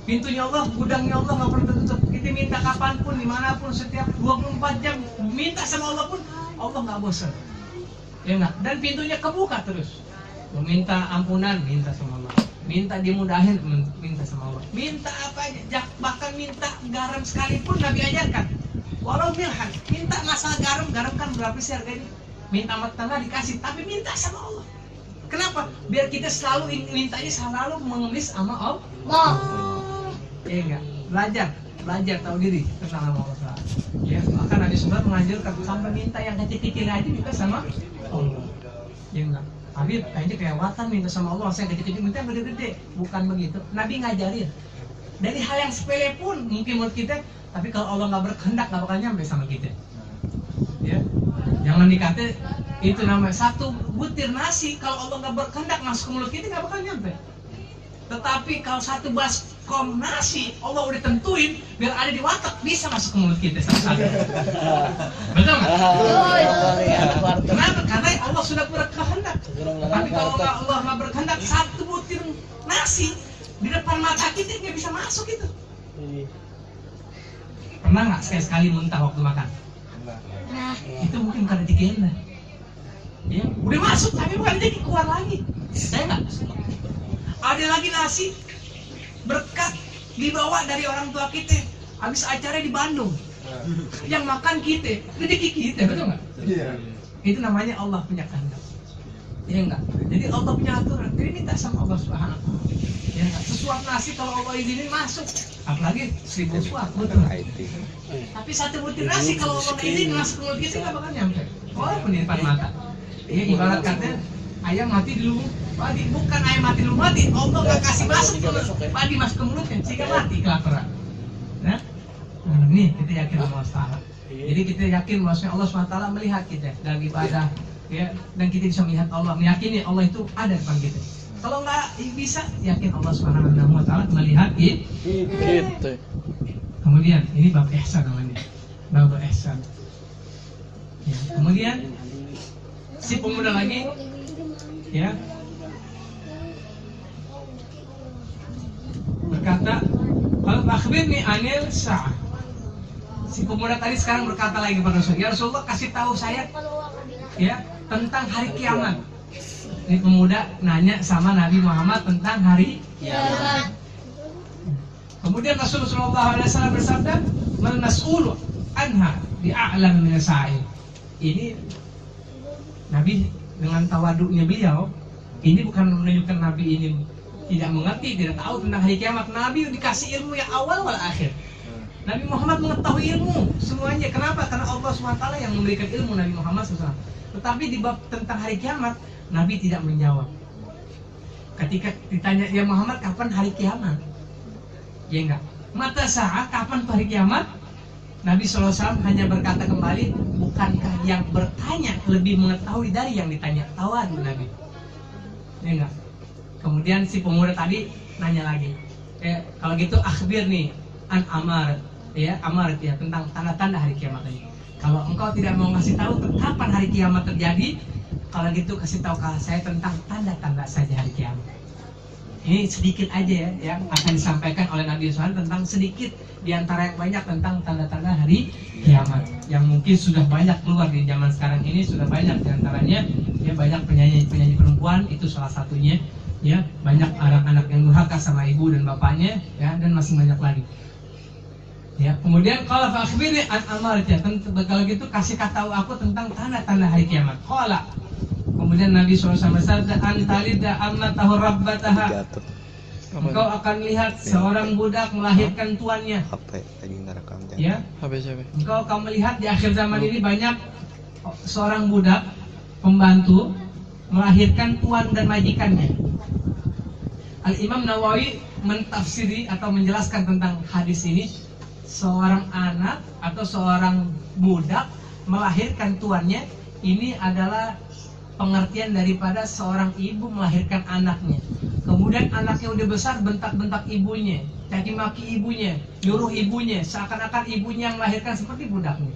Pintunya Allah, gudangnya Allah nggak pernah tertutup. Kita minta kapanpun, dimanapun, setiap 24 jam minta sama Allah pun Allah nggak bosan. Ya nggak? Dan pintunya kebuka terus. Minta ampunan, minta sama Allah. Minta dimudahin, minta sama Allah. Minta apa aja, bahkan minta garam sekalipun Nabi ajarkan. Walau milhan, minta masalah garam kan berapa sih harganya? Minta sama tetangga dikasih, tapi minta sama Allah. Kenapa? Biar kita selalu mintanya selalu mengemis sama Allah. Ya enggak? Belajar tahu diri tentang nama Allah. Ya, maka Nabi SAW menganjurkan sampai minta yang kecil-kecil aja minta sama Allah. Ya enggak? Habib kayaknya kelewatan minta sama Allah, saya kecil-kecil minta yang gede-gede. Bukan begitu. Nabi ngajarin. Dari hal yang sepele pun mungkin menurut kita, tapi kalau Allah nggak berkehendak nggak bakal nyampe sama kita. Ya, jangan dikata itu namanya satu butir nasi kalau Allah nggak berkehendak masuk ke mulut kita nggak bakal nyampe. Tetapi kalau satu baskom nasi Allah udah tentuin biar ada di watak bisa masuk ke mulut kita satu-satu. Betul nggak? Kenapa? Karena Allah sudah berkehendak. Tapi kalau Allah nggak berkehendak satu butir nasi di depan mata kita nggak bisa masuk itu. Pernah nggak sekali-sekali muntah waktu makan? Nah, itu mungkin bukan rezeki Anda. Ya, udah masuk tapi bukan rezeki, keluar lagi. Saya nggak. Ada lagi nasi berkat dibawa dari orang tua kita. Habis acara di Bandung, yang makan kita, rezeki kita, betul nggak? Iya. Itu namanya Allah punya kehendak. Ya enggak. Jadi Allah punya aturan. Jadi minta sama Allah Subhanahu. Ya enggak. Sesuap nasi kalau Allah izinin masuk. Apalagi 1000 suap, betul. Tapi satu butir nasi kalau Allah izinin masuk ke mulut kita nggak bakal nyampe. Walaupun di depan mata. Ya ibarat kata ayam mati di lubang padi, bukan ayam mati di lubang padi. Allah nggak kasih masuk ke padi masuk ke mulutnya sehingga mati kelaparan. Nah, ini kita yakin Allah Taala. Jadi kita yakin bahwasanya Allah SWT melihat kita dalam ibadah, ya, dan kita bisa melihat Allah, meyakini Allah itu ada di depan kita. Kalau nggak bisa, yakin Allah SWT melihat Gitu. Kemudian ini bab ihsan namanya, bab ihsan. Ya, kemudian si pemuda lagi, ya, berkata, kalau akhbirni anil sa'ah. Si pemuda tadi sekarang berkata lagi kepada Rasulullah, ya Rasulullah, kasih tahu saya, ya, tentang hari kiamat. Ini pemuda nanya sama Nabi Muhammad tentang hari kiamat. Kemudian Rasulullah SAW bersabda, "Mal mas'ulu anha bi'a'lam min as-sa'il." Ini Nabi dengan tawaduknya beliau, ini bukan menunjukkan Nabi ini tidak mengerti, tidak tahu tentang hari kiamat. Nabi dikasih ilmu yang awal wal akhir. Nabi Muhammad mengetahui ilmu semuanya. Kenapa? Karena Allah SWT yang memberikan ilmu Nabi Muhammad SAW. Tetapi di bab tentang hari kiamat, Nabi tidak menjawab. Ketika ditanya, ya Muhammad, kapan hari kiamat? Ya enggak. Mata sa'ah, kapan hari kiamat? Nabi SAW hanya berkata kembali, bukankah yang bertanya lebih mengetahui dari yang ditanya? Tawadu Nabi. Ya enggak. Kemudian si pemuda tadi nanya lagi, kalau gitu akhbir nih an amar, ya amarat, ya, tentang tanda-tanda hari kiamat ini. Kalau engkau tidak mau ngasih tahu kapan hari kiamat terjadi, kalau gitu kasih tahu ke saya tentang tanda-tanda saja hari kiamat. Ini sedikit aja ya yang akan disampaikan oleh Nabi SAW tentang sedikit diantara yang banyak tentang tanda-tanda hari kiamat yang mungkin sudah banyak keluar di zaman sekarang ini. Sudah banyak diantaranya, ya, banyak penyanyi perempuan, itu salah satunya, ya, banyak anak-anak yang durhaka sama ibu dan bapaknya, ya, dan masih banyak lagi. Ya, kemudian kalau fakhbirni an amarat, ya, kalau gitu kasih tahu aku tentang tanda-tanda hari kiamat. Qala, kemudian Nabi SAW bersabda, antalida ammatahu rabbataha. Engkau akan lihat seorang budak melahirkan tuannya. HP lagi ngerekam. Ya. HP siapa? Engkau akan melihat di akhir zaman ini banyak seorang budak pembantu melahirkan tuan dan majikannya. Al-Imam Nawawi mentafsiri atau menjelaskan tentang hadis ini, seorang anak atau seorang budak melahirkan tuannya, ini adalah pengertian daripada seorang ibu melahirkan anaknya. Kemudian anaknya udah besar, bentak-bentak ibunya, caci maki ibunya, nyuruh ibunya, seakan-akan ibunya yang melahirkan seperti budaknya.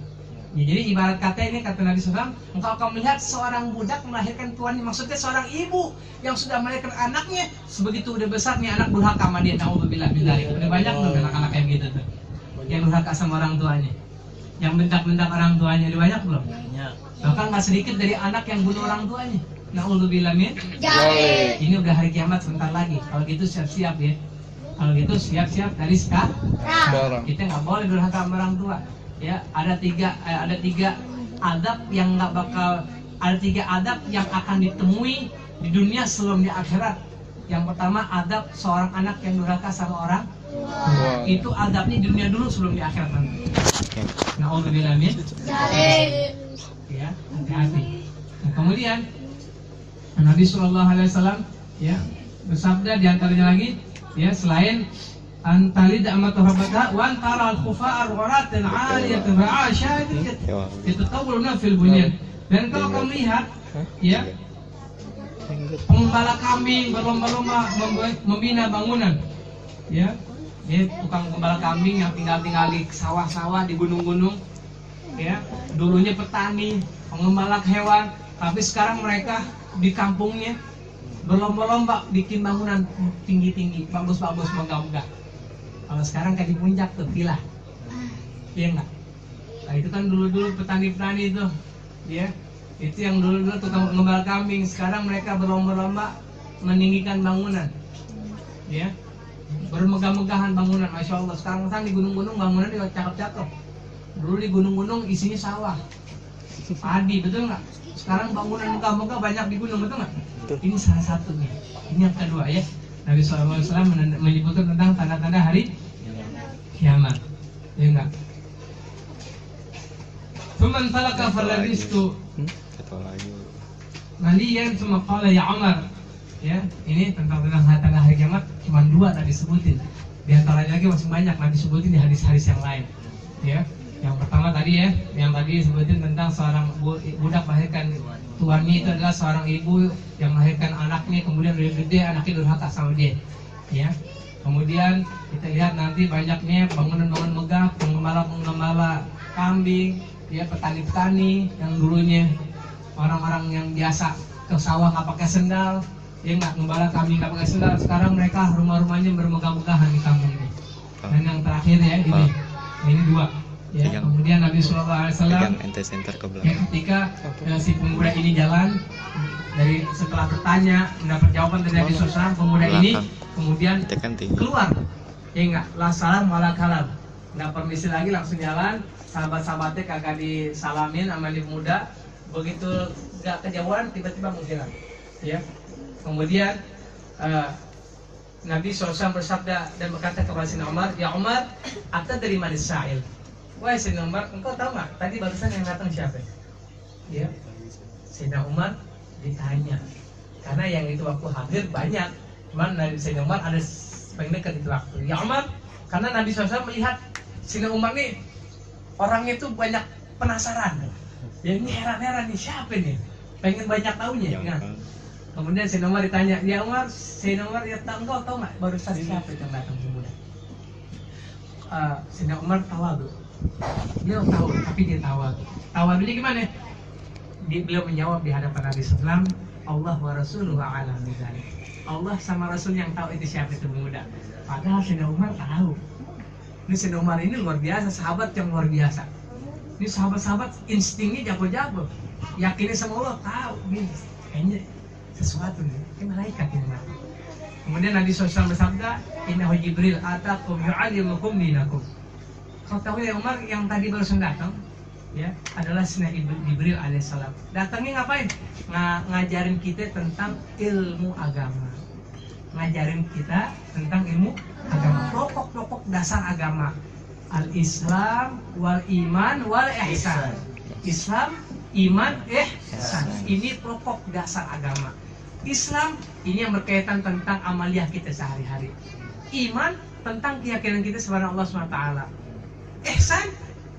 Ya, jadi ibarat kata ini, kata Nabi SAW, engkau akan melihat seorang budak melahirkan tuannya. Maksudnya seorang ibu yang sudah melahirkan anaknya, sebegitu udah besar nih anak durhaka sama dia. Na'udzubillah min dzalik. Udah banyak tuh anak-anak yang gitu tuh, yang durhaka sama orang tuanya, yang bentak-bentak orang tuanya. Udah banyak belum? Bahkan gak sedikit dari anak yang bunuh orang tuanya. Na'udzubillah min dzalik. Ini udah hari kiamat sebentar lagi. Kalau gitu siap-siap ya. Kalau gitu siap-siap dari sekarang. Kita nggak boleh durhaka sama orang tua. Ya, ada tiga adab yang nggak bakal, ada tiga adab yang akan ditemui di dunia sebelum di akhirat. Yang pertama, adab seorang anak yang durhaka sama orang tua. Itu adabnya di dunia dulu sebelum di akhirat nanti. Na'udzubillah min dzalik. Ya, hati-hati. Nah, kemudian Nabi SAW, ya, bersabda diantaranya lagi, ya, selain antalid amatuhabata wa antara al-khufa'ar waratan 'aliyatan ra'ashadiyat yatatawwaluna fil bunyan. Dan kau akan melihat, ya, pengembala kambing berlomba-lomba membina bangunan, ya. Dia tukang gembala kambing yang tinggal di sawah-sawah di gunung-gunung, ya. Dulunya petani, pengembala hewan, tapi sekarang mereka di kampungnya berlomba-lomba bikin bangunan tinggi-tinggi, bagus-bagus, megah-megah. Kalau sekarang kayak di puncak tuh, villa. Iya enggak? Nah, itu kan dulu-dulu petani-petani itu, ya. Itu yang dulu-dulu tukang pengembala kambing. Sekarang mereka berlomba-lomba meninggikan bangunan, ya. Bermegah-megahan bangunan, masya Allah. Sekarang di gunung-gunung bangunan juga cakep-cakep. Dulu di gunung-gunung isinya sawah, padi, betul nggak? Sekarang bangunan megah-megah banyak di gunung, betul nggak? Ini salah satunya. Ini yang kedua, ya. Nabi SAW menyebutkan tentang tanda-tanda hari kiamat, ya enggak? Faman talaka falaristu maliyan thumma qala ya Umar. Ya, ini tentang tanda hari kiamat cuma dua tadi sebutin. Di antaranya lagi masih banyak Nabi sebutin di hadis-hadis yang lain. Ya, yang pertama tadi ya, yang tadi sebutin tentang seorang budak melahirkan tuannya itu adalah seorang ibu yang melahirkan anaknya, kemudian udah gede anaknya durhaka sama dia. Ya, kemudian kita lihat nanti banyaknya bangunan-bangunan megah, penggembala-penggembala kambing, ya petani-petani yang dulunya orang-orang yang biasa ke sawah nggak pakai sendal, ya nggak ngembala kambing nggak pakai sendal. Sekarang mereka rumah-rumahnya bermegah-megahan di kampung ini. Dan yang terakhir ya ini dua. Ya, kemudian Nabi Shallallahu Alaihi Wasallam ya, ketika si pemuda ini jalan dari setelah bertanya mendapat jawaban dari Nabi SAW, pemuda ini kemudian keluar, ya enggak, la salam wala kalam, nggak permisi lagi, langsung jalan. Sahabat-sahabatnya kagak disalamin sama pemuda, begitu nggak kejauhan tiba-tiba menghilang. Ya, kemudian Nabi SAW bersabda dan berkata kepada Sayyidina Umar, ya Umar, ata dari mana sa'il? Wahai Sayyidina Umar, engkau tahu nggak tadi barusan yang datang siapa? Ya, Sayyidina Umar ditanya, karena yang itu waktu hadir banyak, cuman dari Sayyidina Umar ada paling dekat itu waktu. Ya Umar, karena Nabi SAW melihat Sayyidina Umar nih orangnya itu banyak penasaran, ya ini heran-heran nih siapa nih, pengen banyak tahunya. Nah, kemudian Sayyidina Umar ditanya, ya Umar, Sayyidina Umar ya engkau tahu nggak barusan siapa yang datang pemuda? Sayyidina Umar tawadu. Beliau tahu, tapi dia tawadu. Tawadunya gimana? Beliau menjawab di hadapan Nabi SAW, Allah wa Rasuluhu a'lam bidzalik. Allah sama Rasul yang tahu itu siapa itu pemuda. Padahal Sayyidina Umar tahu. Ini Sayyidina Umar ini luar biasa, sahabat yang luar biasa. Ini sahabat-sahabat instingnya jago-jago, yakinnya sama Allah, tahu nih kayaknya sesuatu nih, kayak malaikat ini. Kemudian Nabi SAW bersabda, innahu Jibril atakum yu'allimukum dinakum. Kau tahu ya Umar, yang tadi barusan datang ya adalah Sayyidina Jibril alaihissalam. Datangnya ngapain? Ngajarin kita tentang ilmu agama. Ngajarin kita tentang ilmu agama, pokok-pokok dasar agama. Al-Islam wal iman wal ihsan. Islam, iman, ihsan. Ini pokok dasar agama. Islam ini yang berkaitan tentang amaliyah kita sehari-hari. Iman tentang keyakinan kita kepada Allah SWT. Ihsan,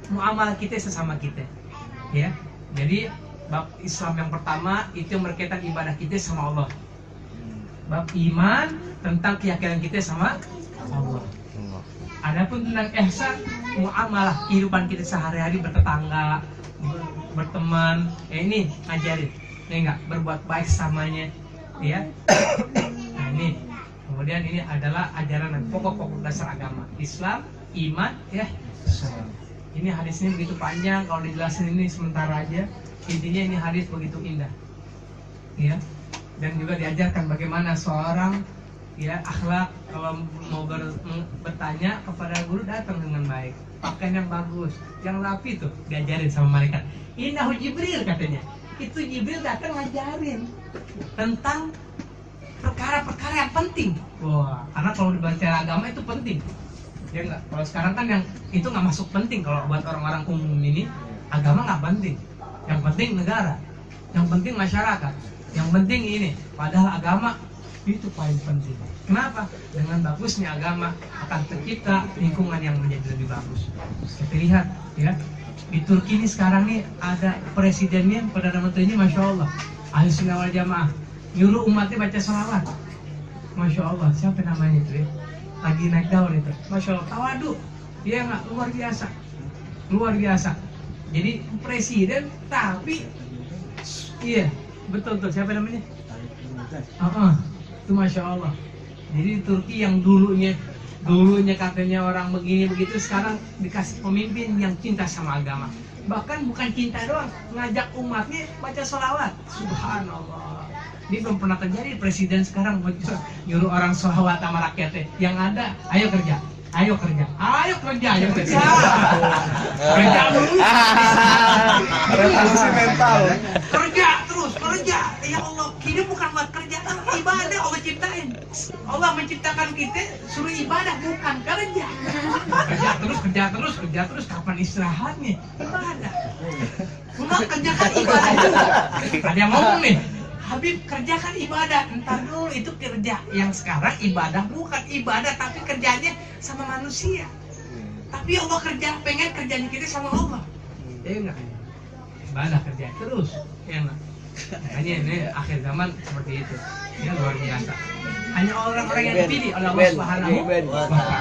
muamalah kita sesama kita. Ya. Jadi bab Islam yang pertama itu yang berkaitan ibadah kita sama Allah. Bab iman tentang keyakinan kita sama Allah. Adapun tentang ihsan, muamalah kehidupan kita sehari-hari, bertetangga, berteman, ini ngajarin, ya enggak, berbuat baik samanya, ya. Nah ini, kemudian ini adalah ajaran pokok-pokok dasar agama, Islam, iman, ya. Ini hadisnya begitu panjang, kalau dijelasin ini sementara aja. Intinya ini hadis begitu indah, ya. Dan juga diajarkan bagaimana seorang ya akhlak kalau mau bertanya kepada guru, datang dengan baik, pakaian yang bagus, yang rapi tuh diajarin sama malaikat. Innahu Jibril katanya, itu Jibril datang ngajarin tentang perkara-perkara yang penting. Wah, karena kalau dibaca agama itu penting. Ya enggak, kalau sekarang kan yang itu nggak masuk penting. Kalau buat orang-orang umum ini agama nggak penting. Yang penting negara, yang penting masyarakat, yang penting ini. Padahal agama itu paling penting. Kenapa? Dengan bagusnya agama akan tercipta lingkungan yang menjadi lebih bagus. Kita lihat ya, di Turki ini sekarang nih ada presidennya, perdana menterinya, masya Allah, ahli sunnah wal jamaah, nyuruh umatnya baca sholawat. Masya Allah, siapa namanya itu ya? Lagi naik daun itu, masya Allah, tawadu, dia nggak, luar biasa, luar biasa. Jadi presiden tapi iya betul tuh, siapa namanya? Itu masya Allah. Jadi Turki yang dulunya katanya orang begini begitu, sekarang dikasih pemimpin yang cinta sama agama. Bahkan bukan cinta doang, ngajak umatnya baca sholawat. Subhanallah. Ini belum pernah terjadi, presiden sekarang nyuruh orang sholawat sama rakyatnya. Yang ada, ayo kerja, ayo kerja, ayo kerja, ayo kerja. Kerja dulu. Revolusi mental. Kerja terus, kerja. Ya Allah, hidup bukan buat kerja, ibadah Allah ciptain. Allah menciptakan kita suruh ibadah, bukan kerja. Kerja terus, kapan istirahatnya? Ibadah. Cuma kerjakan ibadah juga. Ada yang ngomong nih, Habib kerjakan ibadah. Entar dulu, itu kerja. Yang sekarang ibadah bukan ibadah, tapi kerjanya sama manusia. Tapi Allah pengen kerjaan kita sama Allah. Ya enggak? Ibadah kerja terus, ya enggak? Hanya ini akhir zaman seperti itu. Ya luar biasa. Hanya orang-orang yang dipilih oleh Allah Subhanahu wa taala.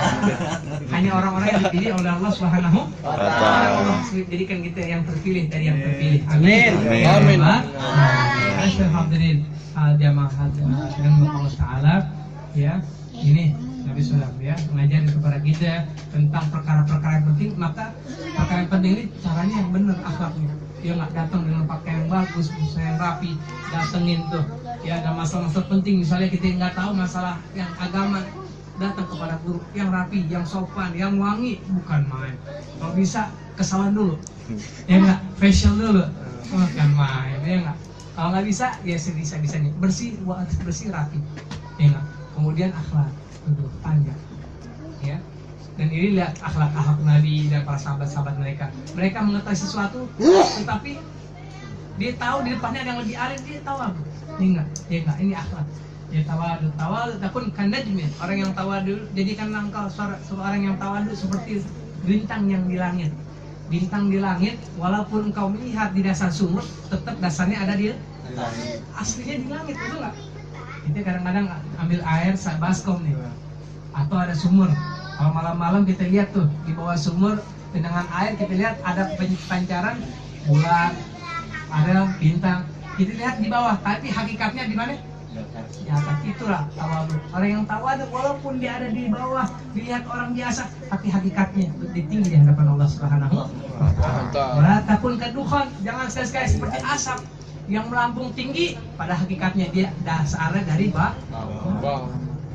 Hanya orang-orang yang dipilih oleh Allah Subhanahu wa taala. Allah jadikan kita yang terpilih dari yang terpilih. Amin. Amin. Alhamdulillah jamaah dengan Allah taala ya. Ini Nabi Sallam ya mengajarkan kepada kita tentang perkara-perkara yang penting. Maka perkara yang penting ini caranya yang benar, akhlaknya. Dia nggak datang dengan pakaian yang bagus, busana yang rapi, datengin tuh. Ya ada masalah-masalah penting, misalnya kita nggak tahu masalah yang agama, datang kepada guru yang rapi, yang sopan, yang wangi, bukan main. Kalau bisa kesalahan dulu, ya nggak, facial dulu, bukan main, ya nggak. Kalau nggak bisa, ya sebisa-bisanya bersih, rapi, ya nggak. Kemudian akhlak, duduk panjang, ya. Dan ini lihat akhlak Nabi dan para sahabat-sahabat mereka. Mereka mengetahui sesuatu, tetapi dia tahu di depannya ada yang lebih alim, dia tahu apa? Ini enggak, ini akhlak. Dia tawadu, takun kanajmin. Orang yang tawadu, jadikan engkau seorang yang tawadu seperti bintang yang di langit. Bintang di langit, walaupun engkau melihat di dasar sumur, tetap dasarnya ada di langit. Aslinya di langit, betul nggak? Kita kadang-kadang ambil air baskom nih, atau ada sumur. Kalau malam-malam kita lihat tuh di bawah sumur genangan air, kita lihat ada pancaran bulan, ada bintang. Kita lihat di bawah, tapi hakikatnya di mana? Di atas. Itulah tawadu. Orang yang tawadu walaupun dia ada di bawah, dilihat orang biasa, tapi hakikatnya lebih tinggi di hadapan Allah Subhanahu wa taala. Wala takun kadukhan, jangan sekali-sekali seperti asap yang melambung tinggi, pada hakikatnya dia dasarnya dari bawah.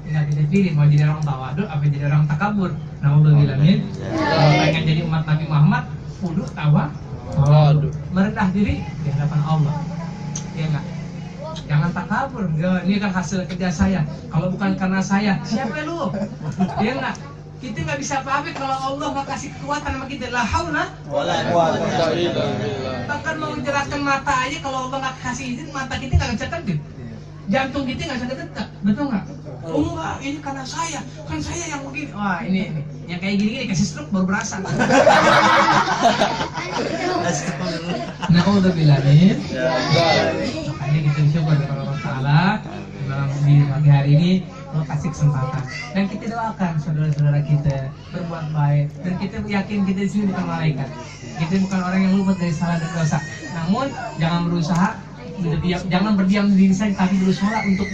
Nggak bisa pilih mau jadi orang tawadu apa jadi orang takabur. Naudzubillah min. Kalau pengen jadi umat Nabi Muhammad, kudu tawadu, merendah diri di hadapan Allah. Ya enggak? Jangan takabur. Ya, ini kan hasil kerja saya. Kalau bukan karena saya, siapa lu? Ya enggak? Kita nggak bisa apa-apa kalau Allah nggak kasih kekuatan sama kita. La haula wala quwwata illa billah. Bahkan mau mencerahkan mata aja kalau Allah nggak kasih izin, mata kita nggak bisa terbit. Jantung kita nggak bisa detak, betul nggak? Oh enggak, ini karena saya, kan saya yang begini. Wah ini yang kayak gini kasih stroke baru berasa. Nah udah bilangin, makanya kita bersyukur kepada Allah Taala di pagi hari ini Allah kasih kesempatan dan kita doakan saudara-saudara kita berbuat baik dan kita yakin kita di sini bukan malaikat, kita bukan orang yang luput dari salah dan dosa. Namun jangan berusaha. Jangan berdiam diri saja, tapi berusaha untuk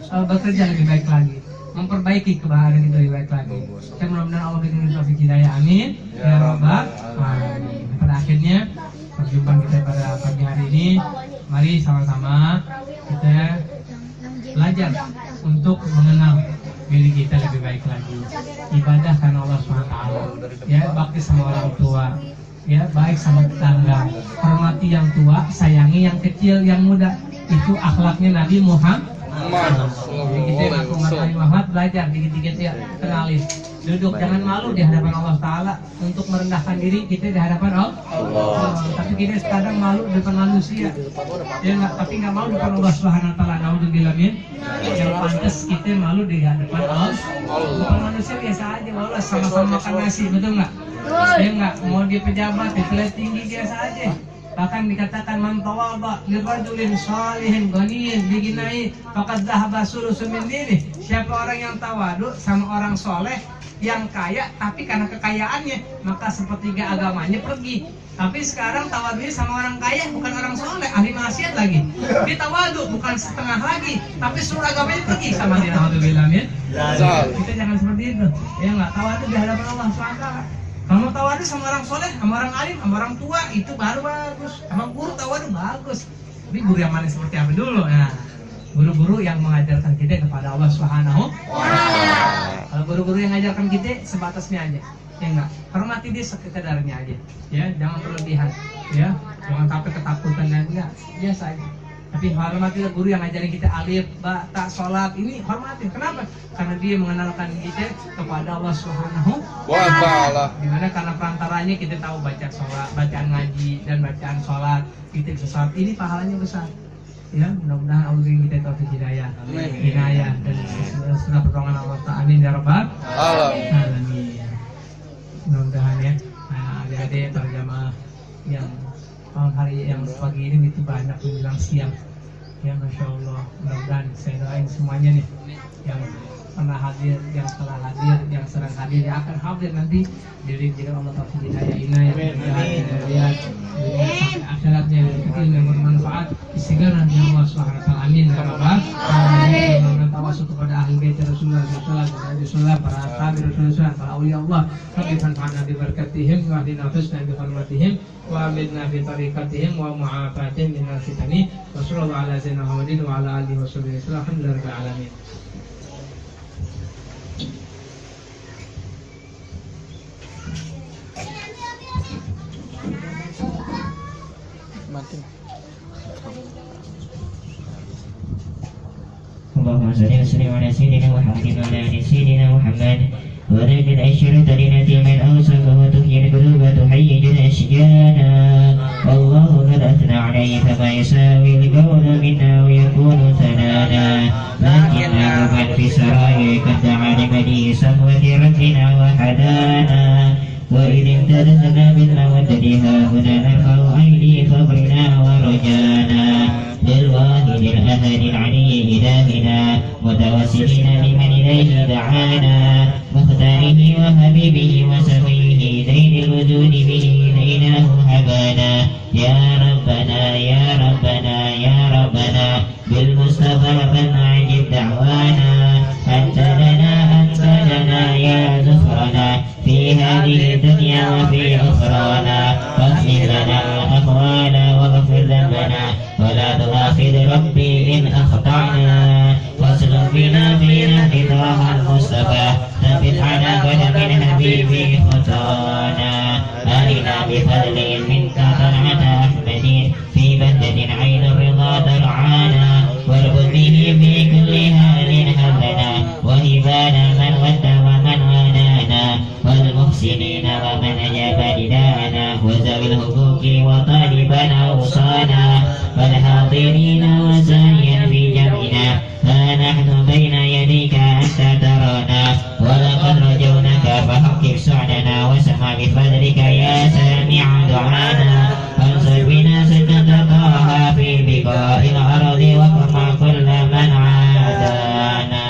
bekerja lebih baik lagi, memperbaiki kebahagiaan kita lebih baik lagi. Dan mudah-mudahan Allah berikan taufik hidayah, amin ya rabbal alamin. Pada akhirnya perjumpaan kita pada pagi hari ini, mari sama-sama kita belajar untuk mengenal diri kita lebih baik lagi. Ibadah karena Allah SWT, ya, bakti sama orang tua, ya, baik sama tetangga, hormati yang tua, sayangi yang kecil, yang muda. Itu akhlaknya Nabi Muhammad. Jadi kita ngaku Nabi Muhammad, belajar dikit-dikit ya, kenalin. Duduk, jangan malu di hadapan Allah Ta'ala untuk merendahkan diri kita di hadapan Allah. Tapi kita sekarang malu di depan manusia, ya nggak, tapi nggak malu di depan Allah Subhanahu Wa Ta'ala. Naudzubillah min. Yang pantas kita malu di hadapan Allah. Depan manusia biasa aja, malu sama-sama makan nasi, betul nggak? Ya nggak, mau di pejabat, di kelas tinggi biasa aja. Bahkan dikatakan man tawaba li rajulin shalihin ghaniyin biginai faqad dhahaba sulusun min dinihi. Siapa orang yang tawadu sama orang soleh yang kaya, tapi karena kekayaannya maka sepertiga agamanya pergi. Tapi sekarang tawadunya sama orang kaya, bukan orang soleh, ahli maksiat lagi. Dia tawadu bukan setengah lagi, tapi seluruh agamanya pergi sama dia. Alhamdulillah ya. Kita jangan seperti itu. Ya nggak, tawadu di hadapan Allah SWT. Kalau tawadu sama orang soleh, sama orang alim, sama orang tua, itu baru bagus. Sama guru tawadu bagus. Tapi guru yang mana seperti apa dulu? Nah, guru-guru yang mengajarkan kita kepada Allah Subhanahu wa Ta'ala. Kalau guru-guru yang mengajarkan kita sebatasnya aja, ya enggak, hormati dia sekedarnya aja, ya, jangan berlebihan, ya, jangan sampai ketakutan dan enggak, biasa aja. Tapi hormati guru yang ngajarin kita alif, ba, ta, sholat, ini hormati. Kenapa? Karena dia mengenalkan kita kepada Allah Subhanahu wa Ta'ala. Dimana karena perantaranya kita tahu baca sholat, bacaan ngaji dan bacaan sholat, kita bisa sholat, ini pahalanya besar. Ya, mudah-mudahan Allah beri kita taufik hidayah, dan sudah pertolongan Allah Ta'ala, amin ya rabbal alamin. adik para jamaah yang malam hari yang pagi ini itu banyak menjelang siang. Ya Masya Allah, mudah-mudahan saya doain semuanya nih yang pernah hadir, yang telah hadir, yang sedang hadir, yang akan hadir nanti diri Allah taufik hidayah inayah kemudian sampai akhiratnya yang yang bermanfaat istighfar dari Allah Subhanahu wa taala. Amin ya rabbal alamin. Mudah-mudahan tawasul kepada ahli bait Rasulullah sallallahu alaihi wasallam, para sahabat Rasulullah, para aulia Allah, rabbi fanfa'na bi barakatihim wa hdina husna bi hurmatihim wa amidna fi tariqatihim wa mu'afatihim min al-fitani wa sallallahu ala sayyidina Muhammadin wa ala alihi wa sahbihi alhamdulillahil alamin. Mati. اللهم صل وسلم على سيدنا محمد وعلى ال سيدنا محمد وذكر الشرط لنتي من اوصف وتحيي القلوب تحيي الاشجانا والله قد اثنى عليه فما يساوي القول منا ويكون ثنانا لكنه من في سرايا قد دعا لبني صفوة ربنا وحدانا وإذ امتددنا بالمودة ها هنا نرفع أيدي فضلنا ورجانا للواحد الأحد العلي إلهنا متوسلين بمن إليه دعانا مختاره وحبيبه وسفيه زين الوجود به ليناه هبانا يا ربنا يا ربنا يا ربنا بالمصطفى فلنعجب دعوانا أنت لنا يا زهرنا في هذه الدنيا وفي أخرانا فاغفر لنا أقوانا واغفر ذنبنا ولا تؤاخذ ربي إن أخطأنا واصلح بنا في نهر طه المصطفى ثبت على قدم الحبيب خطانا أرنا بفضل منك طلعة أحمد في بلدة عين الرضا ترعانا واربط به في كل حال هبنا وهبانا من ود ومن ونانا والمحسنين ومن أجاب نداءنا وذوي الحقوق وطالبنا أوصانا والحاضرين وسعيا في جمعنا ها نحن بين يديك أنت ترانا ولقد رجونك فحقق سعدنا واسمع بفضلك يا سامع دعانا فانصر بنا سجدة طه في بقاء الأرض واقمع كل من عادانا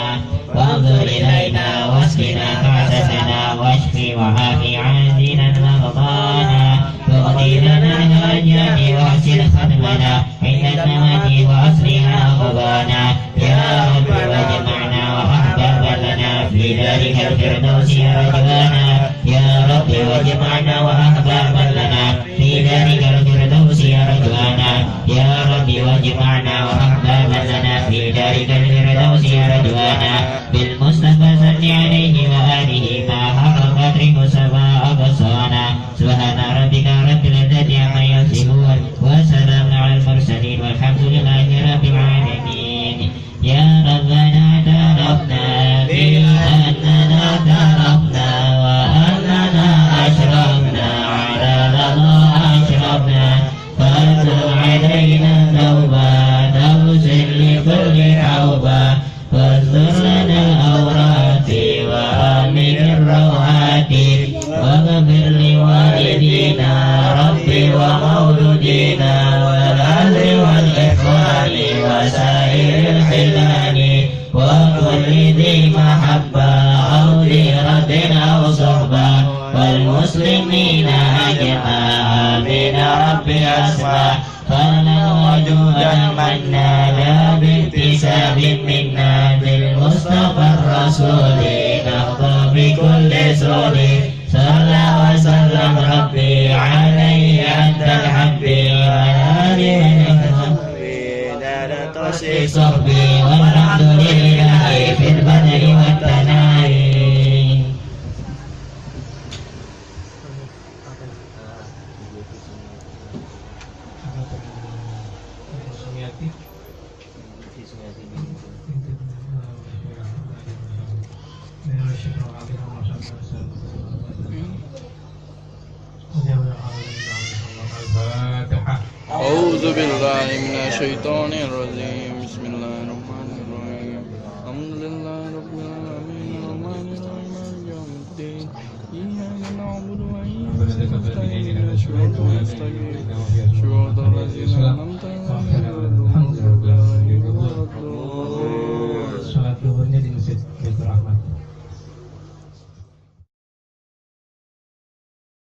وانظر إلينا واسقنا كعسسنا واشفي وعافي عاجلا مرضانا واغفر لنا الحاجات واحسن ختمنا عند الممات واصلنا غضانا يا رب واجمعنا واحبابا لنا في ذلك الفردوس رجوانا يا رب واجمعنا واحبابا لنا في ذلك الفردوس رجوانا يا رب واجمعنا واحبابا لنا في ذلك الفردوس رجوانا بالمصطفى صل عليه وآله ما حرم قدره سبا أبصانا سبحان ربك رب العزة عما يصفون وسلام على المرسلين والحمد لله رب العالمين يا ربنا اعترفنا بأننا اعترفنا وأننا أشرفنا على الله أشرفنا فاتب علينا توبة تغسل لكل توبة واستر لنا الأورات وآمن الروعات واغفر لوالدينا ربي ومولودينا والأهل والإخوان وسائر الحلال وكل ذي محبة أو ذي رد أو صحبة والمسلمين أجمعين آمين ربي أسمع فلا وجودا منا لا باكتساب منا بالمصطفى الرسول نخضى بكل سرور صلى وسلم ربي عليه أنت الحبي وآله صحبي والحمد لله في البدر والتناهي. أعوذ بالله من الشيطان الرجيم بسم الله الرحمن الرحيم الحمد لله رب العالمين الرحمن الرحيم مالك يوم الدين إياك نعبد وإياك نستعين اهدنا الصراط المستقيم صراط الذين أنعمت عليهم غير المغضوب عليهم ولا الضالين. Sholat zuhurnya di masjid